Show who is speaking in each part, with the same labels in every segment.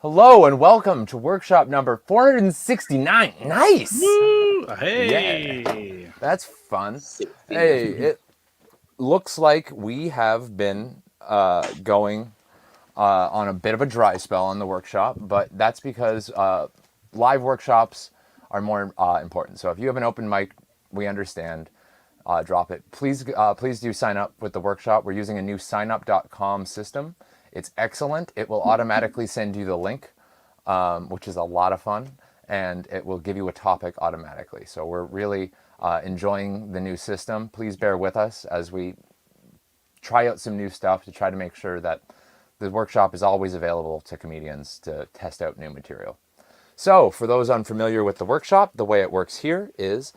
Speaker 1: Hello and welcome to workshop number 469. Nice!
Speaker 2: Woo!
Speaker 1: Yeah,
Speaker 2: Hey!
Speaker 1: that's fun.
Speaker 3: 60.
Speaker 1: Hey, it looks like we have been going on a bit of a dry spell on the workshop, but that's because live workshops are more important. So if you have an open mic, we understand. Drop it. Please do sign up with the workshop. We're using a new signup.com system. It's excellent. It will automatically send you the link, which is a lot of fun, and it will give you a topic automatically. So we're really enjoying the new system. Please bear with us as we try out some new stuff to try to make sure that the workshop is always available to comedians to test out new material. So for those unfamiliar with the workshop, the way it works here is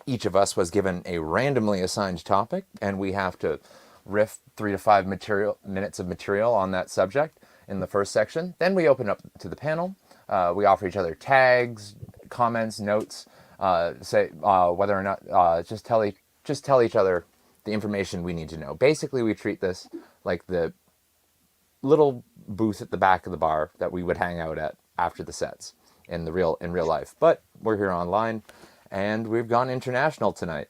Speaker 1: each of us was given a randomly assigned topic, and we have to riff 3 to 5 minutes of material on that subject in the first section. Then we open up to the panel. We offer each other tags, comments, notes, say whether or not just tell each other the information we need to know. Basically, we treat this like the little booth at the back of the bar that we would hang out at after the sets in real life. But we're here online, and we've gone international tonight.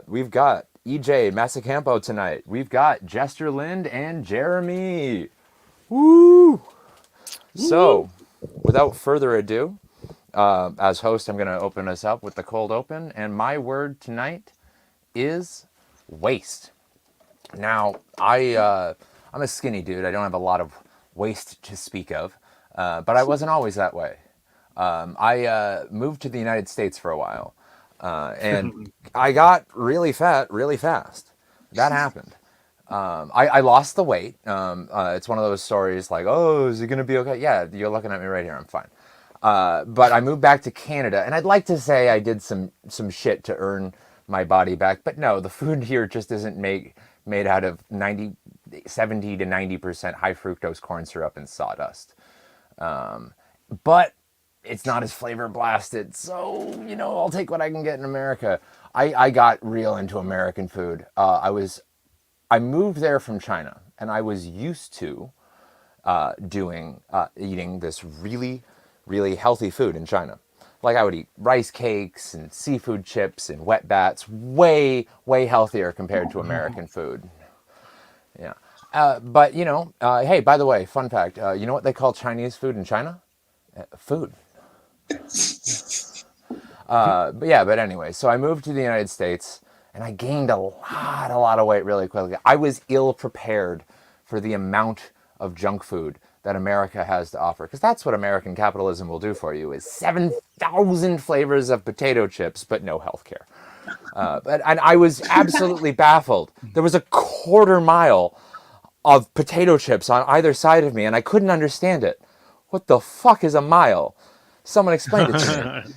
Speaker 1: We've got EJ Masacampo tonight. We've got Jester Lind and Jeremy. Woo! So, without further ado, as host, I'm going to open us up with the cold open, and my word tonight is waste. Now, I'm a skinny dude. I don't have a lot of waste to speak of, but I wasn't always that way. I moved to the United States for a while, and I got really fat really fast. That happened. I lost the weight. It's one of those stories like, oh, is it going to be okay? Yeah, you're looking at me right here. I'm fine. But I moved back to Canada, and I'd like to say I did some shit to earn my body back, but no, the food here just isn't made out of 70 to 90% high fructose corn syrup and sawdust. But it's not as flavor blasted, so I'll take what I can get in America. I got real into American food. I moved there from China, and I was used to eating this really, really healthy food in China. Like I would eat rice cakes and seafood chips and wet bats, way, way healthier compared to American food. Yeah. But, hey, by the way, fun fact, you know what they call Chinese food in China? Food. But anyway, so I moved to the United States, and I gained a lot of weight really quickly. I was ill prepared for the amount of junk food that America has to offer, because that's what American capitalism will do for you, is 7,000 flavors of potato chips, but no health care. And I was absolutely baffled. There was a quarter mile of potato chips on either side of me, and I couldn't understand it. What the fuck is a mile? Someone explained it to me.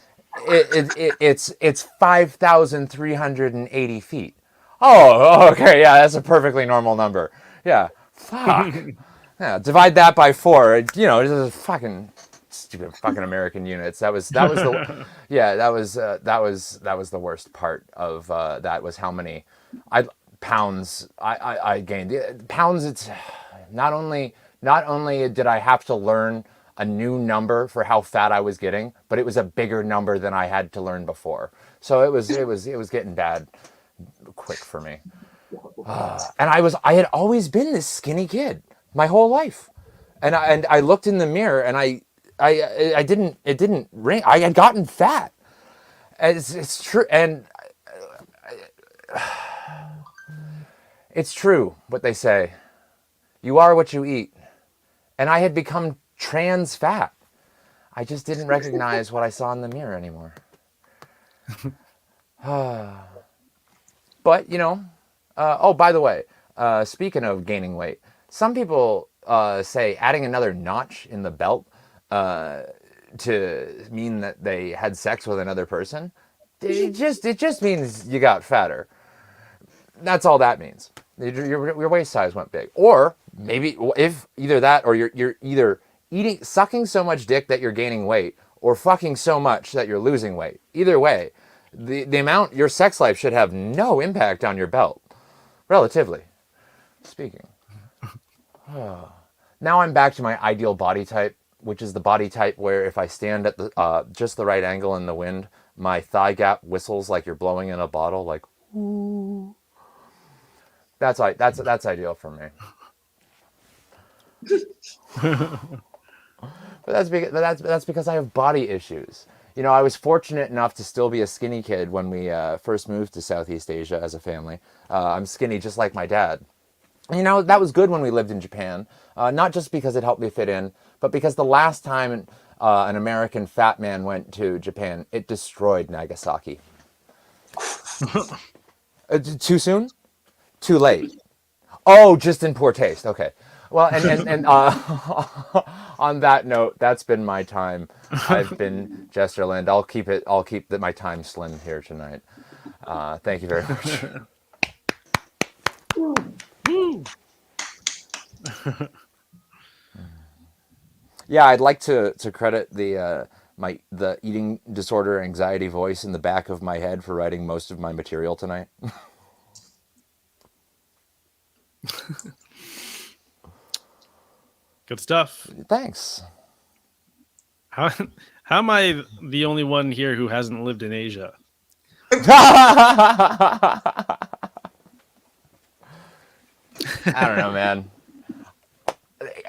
Speaker 1: It's 5,380 feet. Oh, okay, yeah, that's a perfectly normal number. Yeah, fuck. Yeah, divide that by 4. It's a fucking stupid fucking American units. That was the yeah, that was the worst part of that was how many pounds I gained. Pounds. It's not only did I have to learn a new number for how fat I was getting, but it was a bigger number than I had to learn before. So it was getting bad quick for me. And I had always been this skinny kid my whole life, and I looked in the mirror, and it didn't ring. I had gotten fat. It's true, and it's true what they say. You are what you eat, and I had become trans fat. I just didn't recognize what I saw in the mirror anymore. But oh, by the way, speaking of gaining weight, some people say adding another notch in the belt to mean that they had sex with another person. It just means you got fatter. That's all that means. Your waist size went big, or maybe if either that, or you're either sucking so much dick that you're gaining weight, or fucking so much that you're losing weight. Either way, the amount your sex life should have no impact on your belt, relatively speaking. Now I'm back to my ideal body type. which is the body type where if I stand at the just the right angle in the wind, my thigh gap whistles like you're blowing in a bottle. Like that's ideal for me. But that's because I have body issues. You know, I was fortunate enough to still be a skinny kid when we first moved to Southeast Asia as a family. I'm skinny just like my dad. You know, that was good when we lived in Japan, not just because it helped me fit in, but because the last time an American fat man went to Japan, it destroyed Nagasaki. Too soon? Too late. Oh, just in poor taste. Okay. Well, and on that note, that's been my time. I've been Jester Lind. I'll keep it. I'll keep my time slim here tonight. Thank you very much. Yeah, I'd like to credit the eating disorder anxiety voice in the back of my head for writing most of my material tonight.
Speaker 2: Good stuff.
Speaker 1: Thanks.
Speaker 2: How how am I the only one here who hasn't lived in Asia?
Speaker 1: I don't know, man.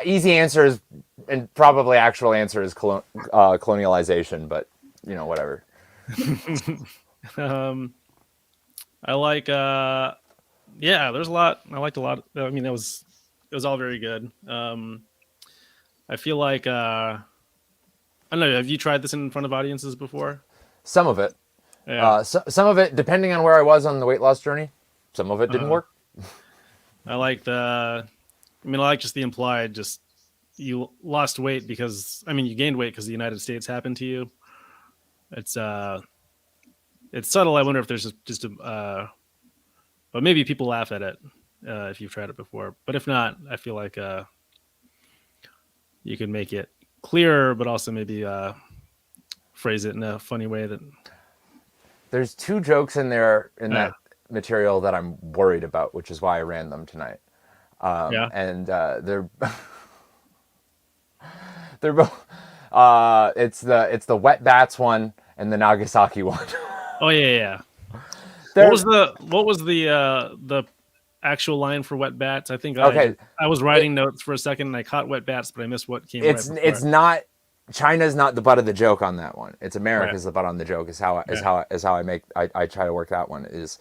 Speaker 1: Easy answer is, and probably actual answer is colonialization, but you know, whatever.
Speaker 2: um, I like yeah, there's a lot. I liked a lot. I mean, it was all very good. I feel like I don't know. Have you tried this in front of audiences before?
Speaker 1: Some of it,
Speaker 2: Yeah.
Speaker 1: some of it, depending on where I was on the weight loss journey, some of it didn't
Speaker 2: Uh,
Speaker 1: work.
Speaker 2: I like the. I mean, I like just the implied. Just you lost weight because I mean, you gained weight because the United States happened to you. It's it's subtle. I wonder if there's just a but maybe people laugh at it if you've tried it before. But if not, I feel like you can make it clearer, but also maybe phrase it in a funny way that
Speaker 1: There's two jokes in there in
Speaker 2: yeah,
Speaker 1: that material that I'm worried about, which is why I ran them tonight.
Speaker 2: yeah.
Speaker 1: And they're both. It's the wet bats one and the Nagasaki one.
Speaker 2: Oh yeah, yeah. Yeah.
Speaker 1: They're
Speaker 2: What was the actual line for wet bats? I think
Speaker 1: okay.
Speaker 2: I was
Speaker 1: It,
Speaker 2: writing notes for a second and I caught wet bats, but I missed what came right before
Speaker 1: it's
Speaker 2: it.
Speaker 1: not. China's not the butt of the joke on that one. It's
Speaker 2: Right.
Speaker 1: America's the butt on the joke.
Speaker 2: Yeah.
Speaker 1: Is how I make I try to work that one. Is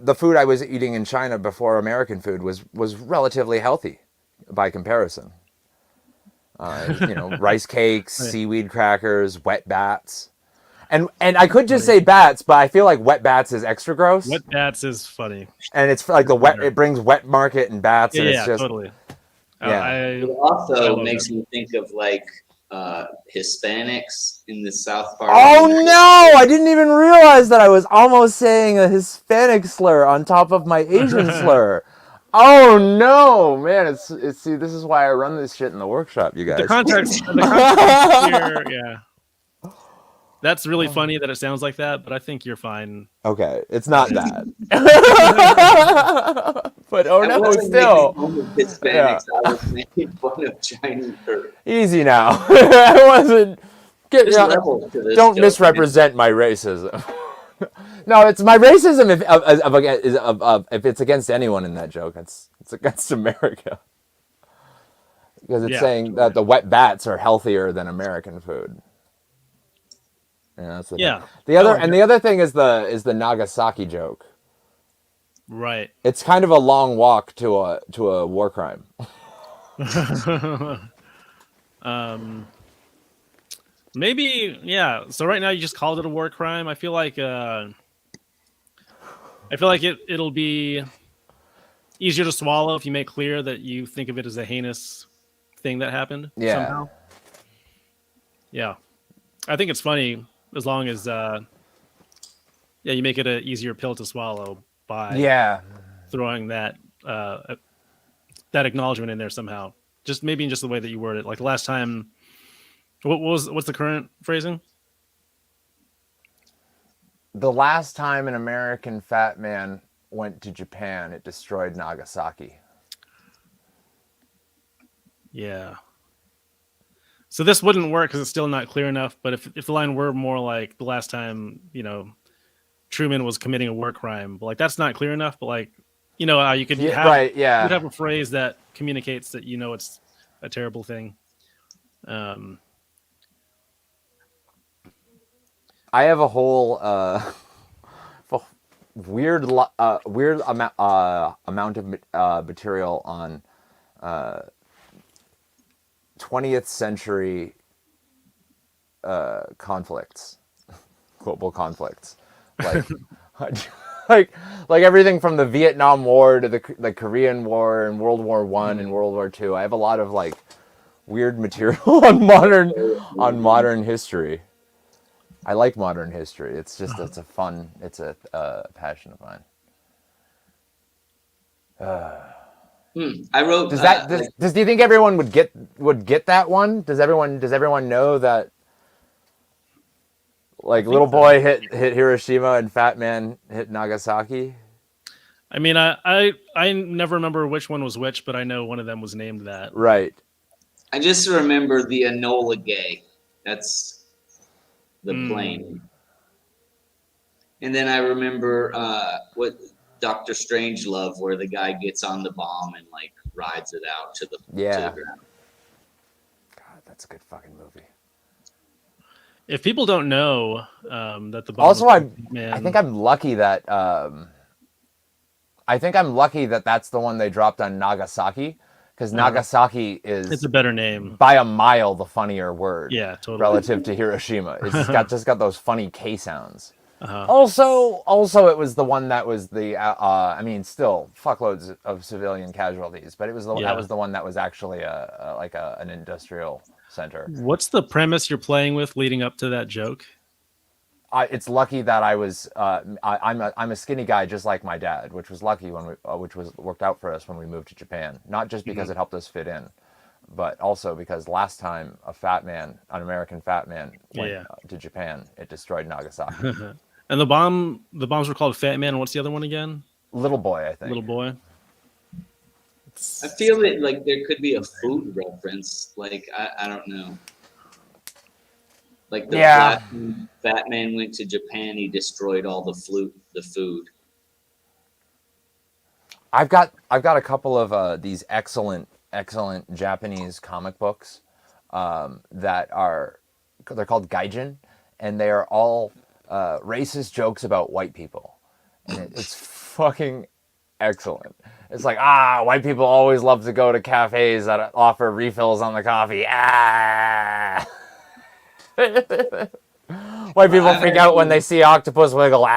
Speaker 1: the food I was eating in China before American food was relatively healthy by comparison. You know, rice cakes,
Speaker 2: Right.
Speaker 1: seaweed crackers, wet bats. And I could just say bats, but I feel like wet bats is extra gross.
Speaker 2: Wet bats is funny.
Speaker 1: And it's like the wet. It brings wet market and bats,
Speaker 2: Yeah,
Speaker 1: and it's
Speaker 2: yeah,
Speaker 1: just
Speaker 2: totally.
Speaker 1: yeah.
Speaker 3: It
Speaker 2: I
Speaker 3: also
Speaker 2: love that.
Speaker 3: makes me think of like Hispanics in the South part of the
Speaker 1: Oh
Speaker 3: United
Speaker 1: no! I
Speaker 3: States.
Speaker 1: didn't even realize that I was almost saying a Hispanic slur on top of my Asian slur. Oh no, man! It's see. This is why I run this shit in the workshop, you guys.
Speaker 2: The context is clear. Yeah, that's really funny that it sounds like that, but I think you're fine.
Speaker 1: Okay, it's not that. But oh
Speaker 3: I
Speaker 1: no,
Speaker 3: wasn't making
Speaker 1: still.
Speaker 3: fun of
Speaker 1: Yeah.
Speaker 3: Hispanics. I was making fun of Chinese.
Speaker 1: Easy now. I wasn't.
Speaker 3: There's levels to this
Speaker 1: Don't
Speaker 3: joke, man.
Speaker 1: misrepresent my racism. No, it's my racism if it's against anyone in that joke. It's against America because it's
Speaker 2: Yeah,
Speaker 1: saying
Speaker 2: totally.
Speaker 1: that the wet bats are healthier than American food. Yeah, that's the thing.
Speaker 2: Yeah. Oh,
Speaker 1: The other thing is the Nagasaki joke.
Speaker 2: right.
Speaker 1: It's kind of a long walk to a war crime.
Speaker 2: um, maybe yeah. So right now you just called it a war crime. I feel like it'll be easier to swallow if you make clear that you think of it as a heinous thing that happened
Speaker 1: Yeah.
Speaker 2: somehow. Yeah, I think it's funny as long as yeah you make it an easier pill to swallow by
Speaker 1: Yeah.
Speaker 2: throwing that acknowledgement in there somehow. Just maybe in just the way that you word it. Like the last time, what's the current phrasing?
Speaker 1: The last time an American fat man went to Japan, it destroyed Nagasaki.
Speaker 2: Yeah. So this wouldn't work because it's still not clear enough. But if the line were more like the last time, Truman was committing a war crime, but like that's not clear enough. But like, you could
Speaker 1: Yeah,
Speaker 2: have
Speaker 1: right.
Speaker 2: you'd have
Speaker 1: Yeah.
Speaker 2: a phrase that communicates that it's a terrible thing.
Speaker 1: I have a whole weird amount of material on 20th century conflicts, global conflicts, like like everything from the Vietnam War to the Korean War and World War One and World War Two. I have a lot of like weird material on modern history. I like modern history. It's a passion of mine.
Speaker 3: I wrote.
Speaker 1: Do you think everyone would get that one? Does everyone know that? Like little boy hit Hiroshima and Fat Man hit Nagasaki.
Speaker 2: I mean, I never remember which one was which, but I know one of them was named that.
Speaker 1: Right.
Speaker 3: I just remember the Enola Gay. That's the plane. And then I remember what Dr. Strangelove, where the guy gets on the bomb and like rides it out to the ground.
Speaker 1: God, that's a good fucking movie.
Speaker 2: If people don't know that the bomb
Speaker 1: also, I think I'm lucky that that's the one they dropped on Nagasaki, because Nagasaki
Speaker 2: it's a better name
Speaker 1: by a mile the funnier word.
Speaker 2: Yeah, totally.
Speaker 1: Relative to Hiroshima, it's just got those funny K sounds. Also, it was the one that was the I mean, still fuckloads of civilian casualties, but that was the one that was actually an industrial center.
Speaker 2: What's the premise you're playing with leading up to that joke?
Speaker 1: It's lucky that I was I'm a skinny guy just like my dad, which was lucky which worked out for us when we moved to Japan. Not just because it helped us fit in, but also because last time an American fat man went to Japan, it destroyed Nagasaki.
Speaker 2: And the bombs were called Fat Man. What's the other one again?
Speaker 1: Little Boy, I think.
Speaker 2: Little Boy.
Speaker 3: I feel that like there could be a food reference. Like I don't know. Like the Fat Man went to Japan, he destroyed all the food.
Speaker 1: I've got a couple of these excellent Japanese comic books they're called gaijin, and they are all racist jokes about white people, and it's fucking excellent. It's like, white people always love to go to cafes that offer refills on the coffee. White people freak out when they see octopus wiggle.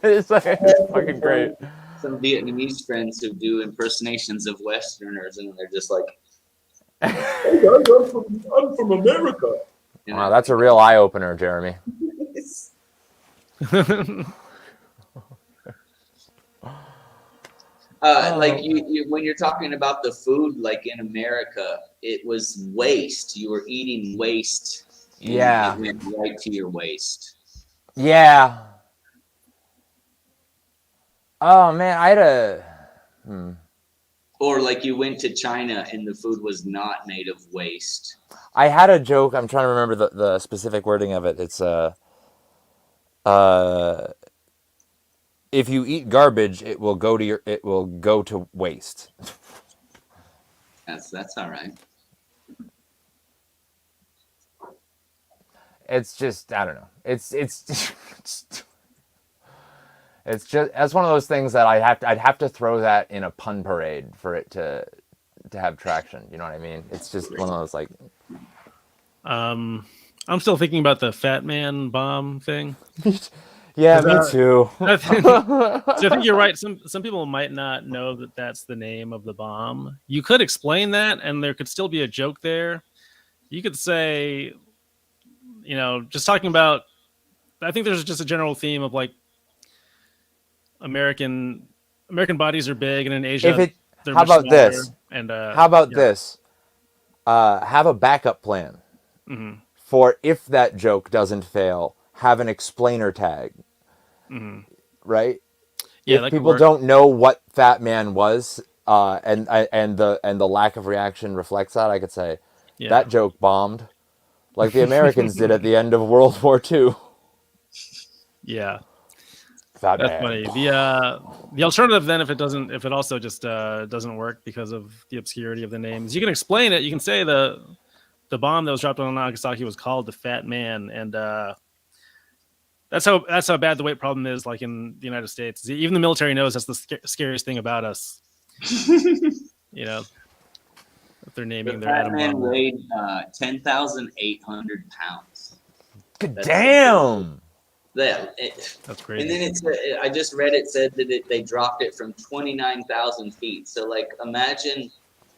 Speaker 1: It's fucking great.
Speaker 3: Some Vietnamese friends who do impersonations of Westerners, and they're just like, "Hey guys, I'm from America."
Speaker 1: Wow, that's a real eye opener, Jeremy.
Speaker 3: Like you, when you're talking about the food, like in America, it was waste. You were eating waste.
Speaker 1: Yeah.
Speaker 3: It went right to your waist.
Speaker 1: Yeah. Oh man, I had
Speaker 3: Or like you went to China and the food was not made of waste.
Speaker 1: I had a joke. I'm trying to remember the specific wording of it. It's if you eat garbage, it will go to waste.
Speaker 3: That's all right.
Speaker 1: It's just, I don't know. It's just that's one of those things that I'd have to throw that in a pun parade for it to have traction. You know what I mean? It's just one of those like.
Speaker 2: I'm still thinking about the Fat Man bomb thing.
Speaker 1: Yeah, me too.
Speaker 2: So I think you're right. Some people might not know that that's the name of the bomb. You could explain that, and there could still be a joke there. You could say, just talking about. I think there's just a general theme of like American bodies are big, and in Asia, they're
Speaker 1: how
Speaker 2: much
Speaker 1: about
Speaker 2: smaller.
Speaker 1: this?
Speaker 2: And
Speaker 1: how about this? Have a backup plan for if that joke doesn't fail. Have an explainer tag, right?
Speaker 2: Yeah,
Speaker 1: if people don't know what Fat Man was, and the lack of reaction reflects that, I could say,
Speaker 2: Yeah.
Speaker 1: That joke bombed, like the Americans did at the end of World War II.
Speaker 2: Yeah.
Speaker 1: Fat
Speaker 2: That's
Speaker 1: man.
Speaker 2: funny. The alternative then, if it also just doesn't work because of the obscurity of the names, you can explain it. You can say the bomb that was dropped on Nagasaki was called the Fat Man, and that's how bad the weight problem is. Like in the United States, even the military knows that's the scariest thing about us. You know, if they're
Speaker 3: The
Speaker 2: naming their
Speaker 3: Fat
Speaker 2: atom
Speaker 3: Man
Speaker 2: bomb.
Speaker 3: weighed 10,800 pounds.
Speaker 1: Good
Speaker 3: That's
Speaker 1: damn.
Speaker 3: That
Speaker 2: That's
Speaker 3: and
Speaker 2: crazy.
Speaker 3: then I just read it said that they dropped it from 29,000 feet. So like, imagine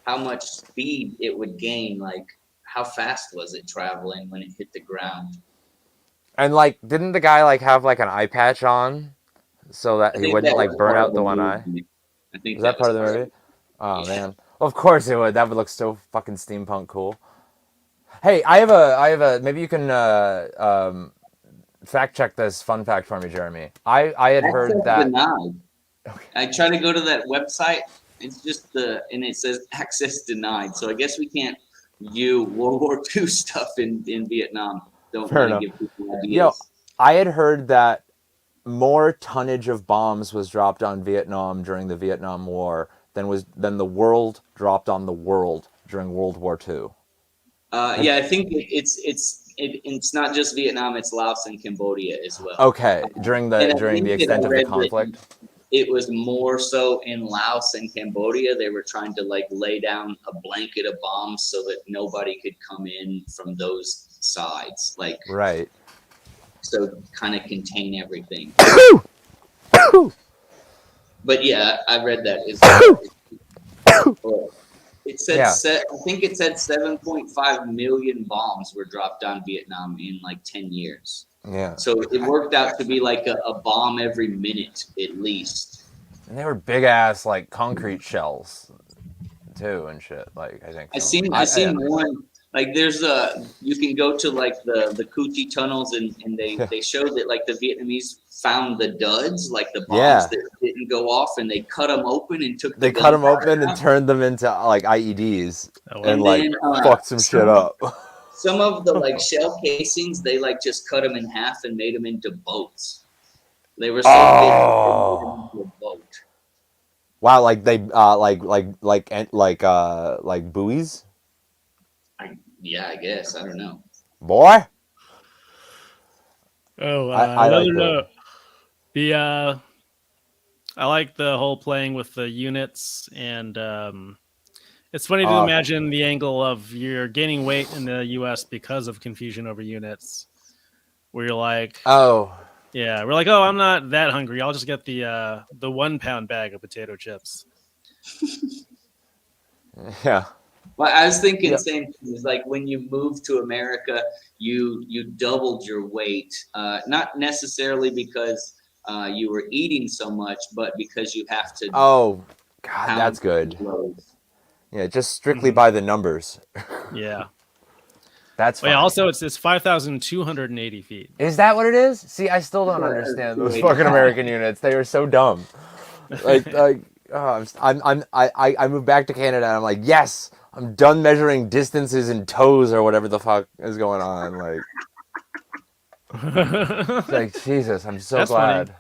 Speaker 3: how much speed it would gain. Like, how fast was it traveling when it hit the ground?
Speaker 1: And like, didn't the guy like have like an eye patch on so that
Speaker 3: I
Speaker 1: he
Speaker 3: think
Speaker 1: wouldn't
Speaker 3: that
Speaker 1: like
Speaker 3: was
Speaker 1: burn
Speaker 3: part of
Speaker 1: out
Speaker 3: the
Speaker 1: the one eye?
Speaker 3: movie. I think
Speaker 1: Is that part of the
Speaker 3: was
Speaker 1: movie? Oh
Speaker 3: Yeah.
Speaker 1: man, of course it would. That would look so fucking steampunk cool. Hey, I have a. Maybe you can fact check this fun fact for me, Jeremy. I had heard
Speaker 3: Access
Speaker 1: that.
Speaker 3: denied. I try to go to that website. It's just and it says access denied. So I guess we can't view World War II stuff in Vietnam. Don't
Speaker 1: Fair
Speaker 3: want to
Speaker 1: enough.
Speaker 3: give people
Speaker 1: Yo,
Speaker 3: ideas.
Speaker 1: I had heard that more tonnage of bombs was dropped on Vietnam during the Vietnam War than the world dropped on the world during World War II.
Speaker 3: Yeah, I think it's not just Vietnam. It's Laos and Cambodia as well.
Speaker 1: Okay, during
Speaker 3: And
Speaker 1: the
Speaker 3: I
Speaker 1: during
Speaker 3: think
Speaker 1: the
Speaker 3: that I
Speaker 1: extent of the
Speaker 3: read that
Speaker 1: conflict.
Speaker 3: it was more so in Laos and Cambodia. They were trying to like lay down a blanket of bombs so that nobody could come in from those sides. Like,
Speaker 1: Right.
Speaker 3: so kind of contain everything. But yeah, I read that as well. It said
Speaker 1: Yeah.
Speaker 3: I think it said 7.5 million bombs were dropped on Vietnam in like 10 years.
Speaker 1: Yeah.
Speaker 3: So it worked out to be like a bomb every minute at least.
Speaker 1: And they were big ass like concrete shells too and shit. Like I think.
Speaker 3: I
Speaker 1: some-
Speaker 3: seen one like there's you can go to like the Coochie tunnels and they show that like the Vietnamese found the duds, like the bombs
Speaker 1: Yeah.
Speaker 3: that didn't go off, and they cut them open and took the
Speaker 1: They cut them
Speaker 3: gunpowder
Speaker 1: open and
Speaker 3: out.
Speaker 1: turned them into like IEDs
Speaker 2: Oh, wow.
Speaker 1: and
Speaker 3: And
Speaker 1: like
Speaker 3: then,
Speaker 1: fucked some shit up.
Speaker 3: Some of the like shell casings, they like just cut them in half and made them into boats. They were so big they made them into a boat.
Speaker 1: Wow, like they like buoys,
Speaker 3: Yeah, I guess. I don't know.
Speaker 1: boy.
Speaker 2: Oh,
Speaker 1: I
Speaker 2: another
Speaker 1: like the-
Speaker 2: note. I like the whole playing with the units, and it's funny to imagine the angle of you're gaining weight in the U.S. because of confusion over units, where you're like,
Speaker 1: Oh,
Speaker 2: yeah, we're like, oh, I'm not that hungry. I'll just get the 1 pound bag of potato chips.
Speaker 1: yeah.
Speaker 3: Well, I was thinking
Speaker 1: Yeah.
Speaker 3: same thing. It's like when you moved to America, you doubled your weight. Not necessarily because you were eating so much, but because you have to.
Speaker 1: Oh, God,
Speaker 3: pound
Speaker 1: that's good.
Speaker 3: loads.
Speaker 1: Yeah, just strictly by the numbers.
Speaker 2: Yeah.
Speaker 1: That's
Speaker 2: Well, yeah.
Speaker 1: fine.
Speaker 2: Also, it's 5,280 feet.
Speaker 1: Is that what it is? See, I still don't
Speaker 3: Yeah,
Speaker 1: understand those
Speaker 3: 285.
Speaker 1: fucking American units. They are so dumb. Like, oh, I moved back to Canada and I'm like, yes, I'm done measuring distances in toes or whatever the fuck is going on. Like Jesus, I'm so
Speaker 2: That's funny.
Speaker 1: glad.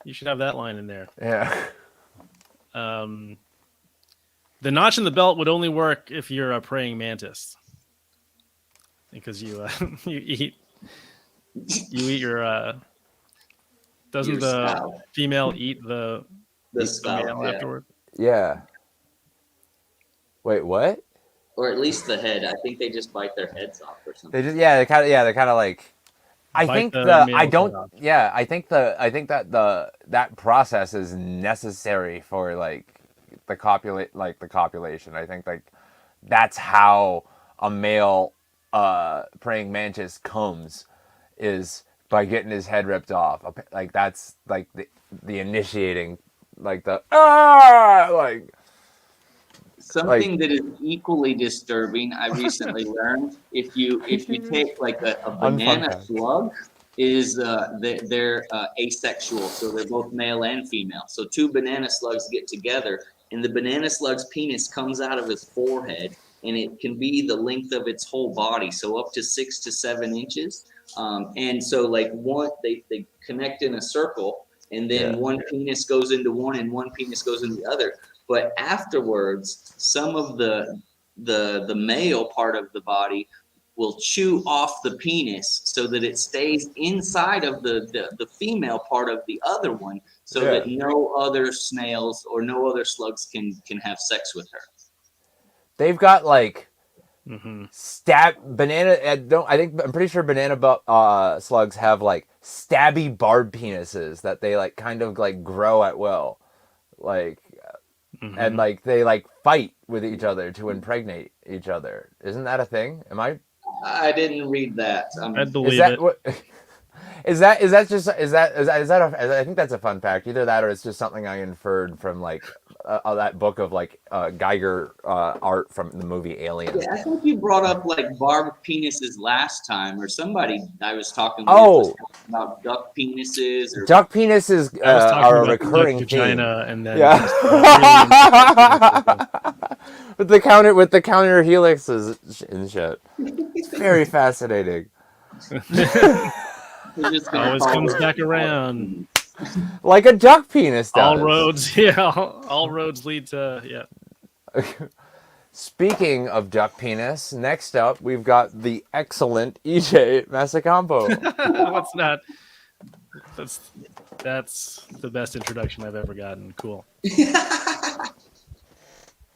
Speaker 2: You should have that line in there.
Speaker 1: Yeah.
Speaker 2: The notch in the belt would only work if you're a praying mantis, because you eat your doesn't
Speaker 3: Your
Speaker 2: the
Speaker 3: spout.
Speaker 2: female eat the
Speaker 3: Spout,
Speaker 2: male
Speaker 3: yeah.
Speaker 2: afterward?
Speaker 1: Yeah. Wait, what?
Speaker 3: Or at least the head. I think they just bite their heads off or something.
Speaker 1: They just they're kind of like. I
Speaker 2: Bite
Speaker 1: think
Speaker 2: the
Speaker 1: I
Speaker 2: male
Speaker 1: don't.
Speaker 2: head off.
Speaker 1: Yeah, I think that that process is necessary for like the copulation. I think like that's how a male praying mantis comes, is by getting his head ripped off. Like that's like the initiating, like the like.
Speaker 3: Something that is equally disturbing, I recently learned, if you take like a banana
Speaker 1: fact.
Speaker 3: slug, is they're asexual, so they're both male and female. So 2 banana slugs get together, and the banana slug's penis comes out of his forehead, and it can be the length of its whole body, so up to 6 to 7 inches. And so like they connect in a circle, and then
Speaker 1: Yeah.
Speaker 3: one penis goes into one and one penis goes into the other. But afterwards, some of the male part of the body will chew off the penis so that it stays inside of the female part of the other one, so that no other snails or no other slugs can have sex with her.
Speaker 1: They've got like
Speaker 2: Mm-hmm.
Speaker 1: banana. I'm pretty sure slugs have like stabby barbed penises that they like kind of like grow at will, like,
Speaker 2: Mm-hmm.
Speaker 1: and like they like fight with each other to impregnate each other. Isn't that a thing?
Speaker 3: I didn't read that.
Speaker 2: I'd
Speaker 1: Is
Speaker 2: believe
Speaker 1: that
Speaker 2: it.
Speaker 1: what? I think that's a fun fact. Either that or it's just something I inferred from like that book of like Geiger art from the movie Alien.
Speaker 3: Yeah, I think you brought up like barbed penises last time, or somebody I was talking with
Speaker 1: Oh.
Speaker 3: was talking about duck penises. Or
Speaker 1: Duck penises
Speaker 2: I was talking
Speaker 1: are a
Speaker 2: about the
Speaker 1: recurring
Speaker 2: duck
Speaker 1: theme.
Speaker 2: vagina, and then
Speaker 1: Yeah. with the counter helixes and shit. It's very fascinating.
Speaker 3: we're just gonna
Speaker 2: always
Speaker 3: call
Speaker 2: comes
Speaker 3: it
Speaker 2: back
Speaker 3: barbed
Speaker 2: around.
Speaker 3: penis.
Speaker 1: Like a duck penis does.
Speaker 2: All roads, yeah, all roads lead to
Speaker 1: Speaking of duck penis, next up we've got the excellent EJ Masacampo.
Speaker 2: What's not? That's the best introduction I've ever gotten. Cool.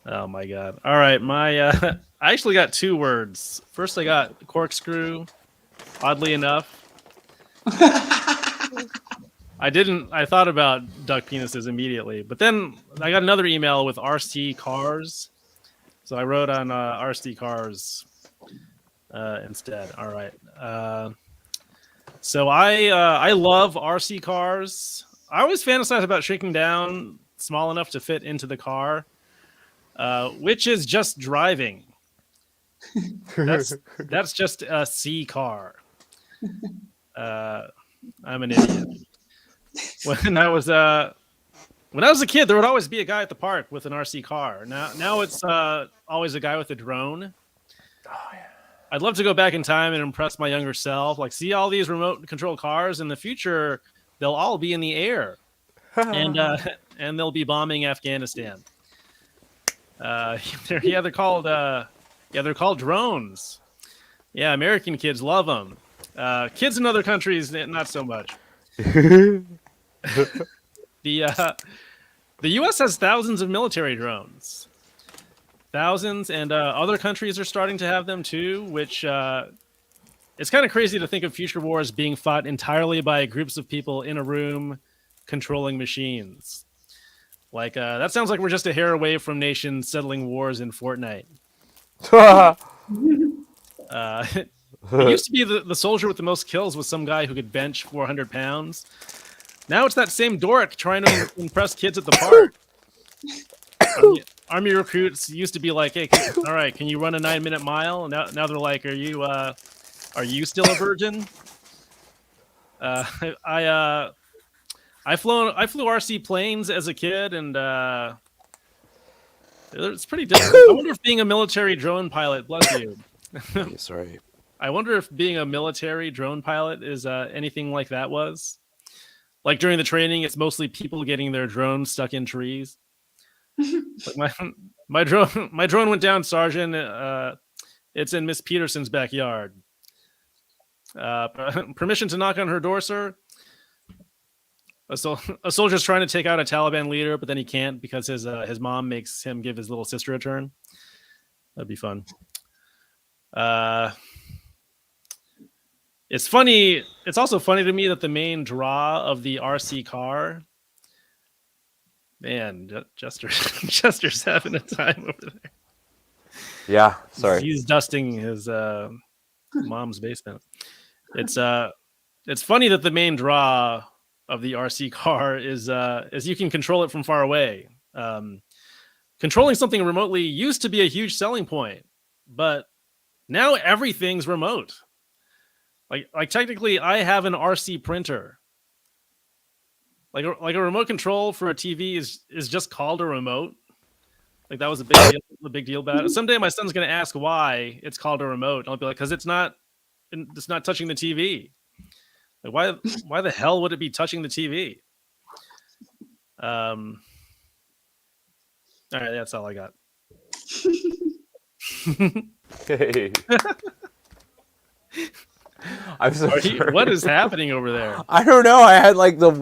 Speaker 2: Oh my god! All right, I actually got 2 words. First, I got corkscrew. Oddly enough, I thought about duck penises immediately, but then I got another email with RC cars, so I wrote on RC cars instead. All right. So I love RC cars. I always fantasize about shrinking down small enough to fit into the car, which is just driving. That's just a C car. I'm an idiot. When I was a kid, there would always be a guy at the park with an RC car. Now it's always a guy with a drone.
Speaker 1: Oh, yeah.
Speaker 2: I'd love to go back in time and impress my younger self. Like, see all these remote control cars in the future, they'll all be in the air, and they'll be bombing Afghanistan. They're called drones. Yeah, American kids love them. Kids in other countries, not so much. The U.S. has thousands of military drones. Thousands, and other countries are starting to have them too, which it's kind of crazy to think of future wars being fought entirely by groups of people in a room controlling machines. Like, that sounds like we're just a hair away from nations settling wars in Fortnite. It used to be the soldier with the most kills was some guy who could bench 400 pounds. Now it's that same dork trying to impress kids at the park. Army recruits used to be like, "Hey, all right, can you run a 9-minute mile?" And now they're like, "Are you still a virgin?" I flew RC planes as a kid, and it's pretty difficult. I wonder if being a military drone pilot, bless you.
Speaker 1: Sorry.
Speaker 2: I wonder if being a military drone pilot is anything like that was. Like during the training, it's mostly people getting their drones stuck in trees. Like my drone went down, Sergeant. It's in Miss Peterson's backyard. Permission to knock on her door, sir? A soldier's trying to take out a Taliban leader, but then he can't because his mom makes him give his little sister a turn. That'd be fun. It's funny. It's also funny to me that the main draw of the RC car, man, Chester's having a time over there.
Speaker 1: Yeah, sorry.
Speaker 2: He's dusting his mom's basement. It's funny that the main draw of the RC car is you can control it from far away. Controlling something remotely used to be a huge selling point, but now everything's remote. Like technically, I have an RC printer. Like a remote control for a TV is just called a remote. Like that was a big deal about it. Someday my son's gonna ask why it's called a remote. And I'll be like, because it's not touching the TV. Like why the hell would it be touching the TV? All right, that's all I got.
Speaker 1: Hey. I'm so sorry.
Speaker 2: What is happening over there?
Speaker 1: I don't know.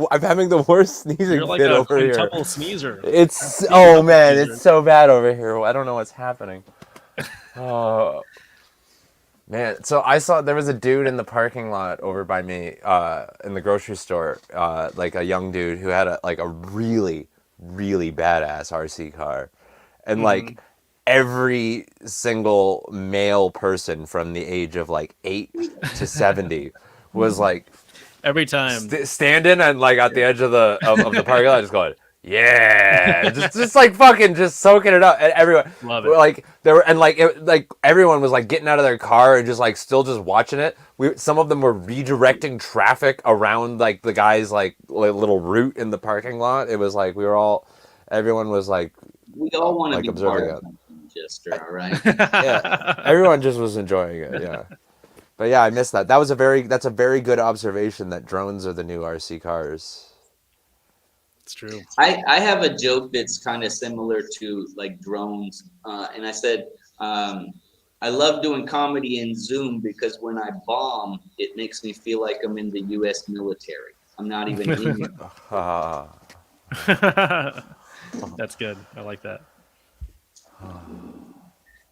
Speaker 1: I'm having the worst sneezing
Speaker 2: You're like
Speaker 1: fit
Speaker 2: a
Speaker 1: over here.
Speaker 2: quintuple sneezer.
Speaker 1: It's oh man, it's so bad over here. I don't know what's happening. Oh man, so I saw there was a dude in the parking lot over by me in the grocery store, like a young dude who had a really really badass RC car, and like every single male person from the age of like 8 to 70 was like
Speaker 2: Every time.
Speaker 1: standing and like at the edge of the parking lot, just going, yeah, just like fucking just soaking it up, and everyone
Speaker 2: Love it.
Speaker 1: like there were and like like everyone was like getting out of their car and just like still just watching it. Some of them were redirecting traffic around like the guy's like little route in the parking lot. It was like everyone was like
Speaker 3: We all want to
Speaker 1: like
Speaker 3: be
Speaker 1: observing
Speaker 3: part of something, Jester, all right?
Speaker 1: yeah, everyone just was enjoying it. Yeah. But yeah, I missed that. That's a very good observation that drones are the new RC cars.
Speaker 2: It's true.
Speaker 3: I have a joke that's kind of similar to like drones, and I said I love doing comedy in Zoom because when I bomb, it makes me feel like I'm in the U.S. military. I'm not even in it.
Speaker 2: That's good. I like that.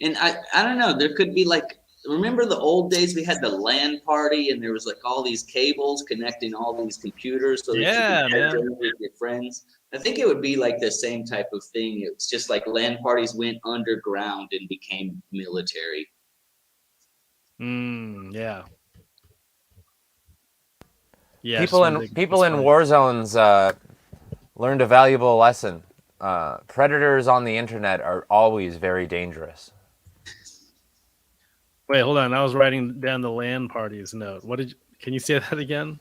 Speaker 3: And I don't know. There could be like, remember the old days we had the LAN party and there was like all these cables connecting all these computers so that
Speaker 2: Yeah,
Speaker 3: you could
Speaker 2: man.
Speaker 3: with your friends. I think it would be like the same type of thing. It's just like LAN parties went underground and became military.
Speaker 2: Yeah. Yeah.
Speaker 1: People in war zones learned a valuable lesson. Predators on the internet are always very dangerous.
Speaker 2: Wait, hold on. I was writing down the LAN parties note. Can you say that again?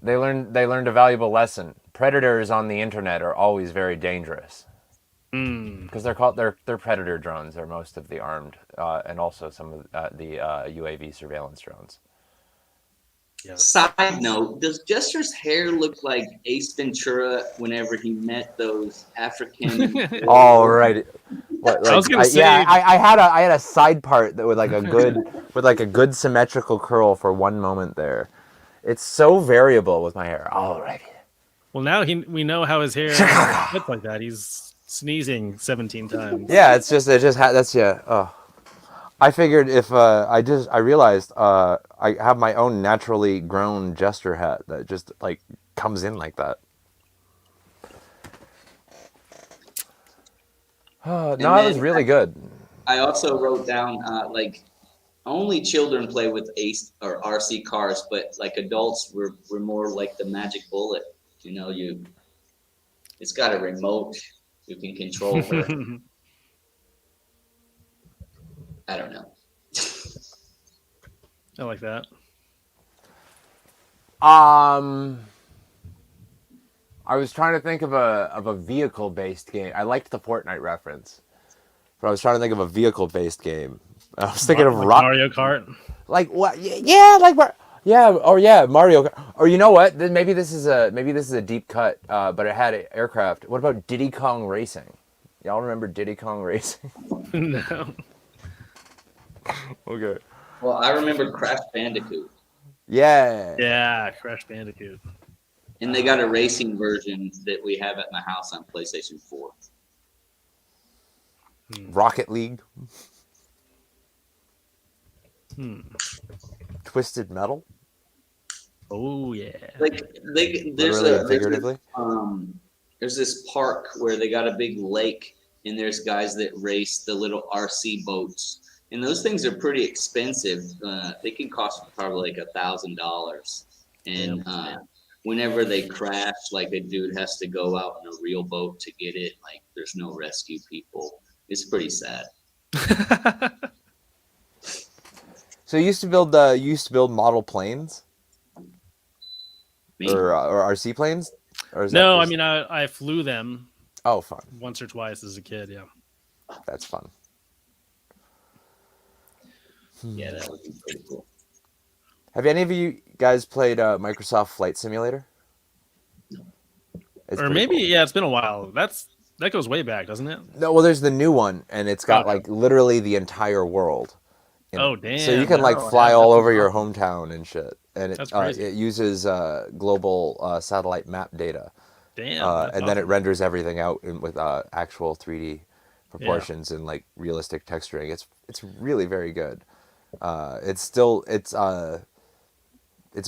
Speaker 1: They learned a valuable lesson. Predators on the internet are always very dangerous. Because they're predator drones. They're most of the armed and also some of the UAV surveillance drones.
Speaker 2: Yeah.
Speaker 3: Side note, does Jester's hair look like Ace Ventura whenever he met those African?
Speaker 1: All right. What, like,
Speaker 2: I was gonna say,
Speaker 1: yeah, I had a side part that with like a good symmetrical curl for one moment there. It's so variable with my hair. All right.
Speaker 2: well, now we know how his hair looks like that. He's sneezing 17 times.
Speaker 1: Yeah, that's yeah. Oh. I figured if I realized I have my own naturally grown Jester hat that just like comes in like that. No, that was really good.
Speaker 3: I also wrote down like only children play with Ace or RC cars, but like adults we're more like the magic bullet. You know, it's got a remote, you can control her. I don't know.
Speaker 2: I like that.
Speaker 1: I was trying to think of a vehicle based game. I liked the Fortnite reference, but I was trying to think of a vehicle based game. I was thinking of
Speaker 2: Mario Kart.
Speaker 1: Like what? Yeah, like yeah, or yeah, Mario. Or you know what? Maybe this is a deep cut, but it had aircraft. What about Diddy Kong Racing? Y'all remember Diddy Kong Racing?
Speaker 2: No.
Speaker 1: Okay.
Speaker 3: Well, I remember Crash Bandicoot.
Speaker 1: Yeah.
Speaker 2: Yeah, Crash Bandicoot.
Speaker 3: And they got a racing version that we have at my house on PlayStation 4.
Speaker 1: Rocket League. Twisted Metal.
Speaker 2: Oh yeah.
Speaker 3: Like there's
Speaker 1: Literally and figuratively.
Speaker 3: There's this park where they got a big lake and there's guys that race the little RC boats. And those things are pretty expensive. They can cost probably like $1,000. And whenever they crash, like a dude has to go out in a real boat to get it. Like there's no rescue people. It's pretty sad.
Speaker 1: So you used to build model planes
Speaker 3: Me?
Speaker 1: or RC planes, or is
Speaker 2: No,
Speaker 1: that
Speaker 2: I
Speaker 1: just...
Speaker 2: mean I flew them.
Speaker 1: Oh, fun.
Speaker 2: once or twice as a kid. Yeah.
Speaker 1: That's fun.
Speaker 3: Yeah, that would be pretty cool.
Speaker 1: Have any of you guys played Microsoft Flight Simulator? It's
Speaker 2: Or
Speaker 1: pretty
Speaker 2: maybe
Speaker 1: cool.
Speaker 2: yeah, it's been a while. That goes way back, doesn't it?
Speaker 1: No, well, there's the new one, and it's got
Speaker 2: Okay.
Speaker 1: like literally the entire world in it.
Speaker 2: Oh
Speaker 1: So you
Speaker 2: damn!
Speaker 1: can like
Speaker 2: No,
Speaker 1: fly
Speaker 2: yeah,
Speaker 1: all
Speaker 2: that's
Speaker 1: over your
Speaker 2: awesome.
Speaker 1: hometown and shit, and
Speaker 2: That's crazy.
Speaker 1: it uses global satellite map data,
Speaker 2: Damn, that's
Speaker 1: and then it
Speaker 2: awesome.
Speaker 1: renders everything out with actual 3D
Speaker 2: Yeah.
Speaker 1: proportions and like realistic texturing. It's really very good. It's still it's a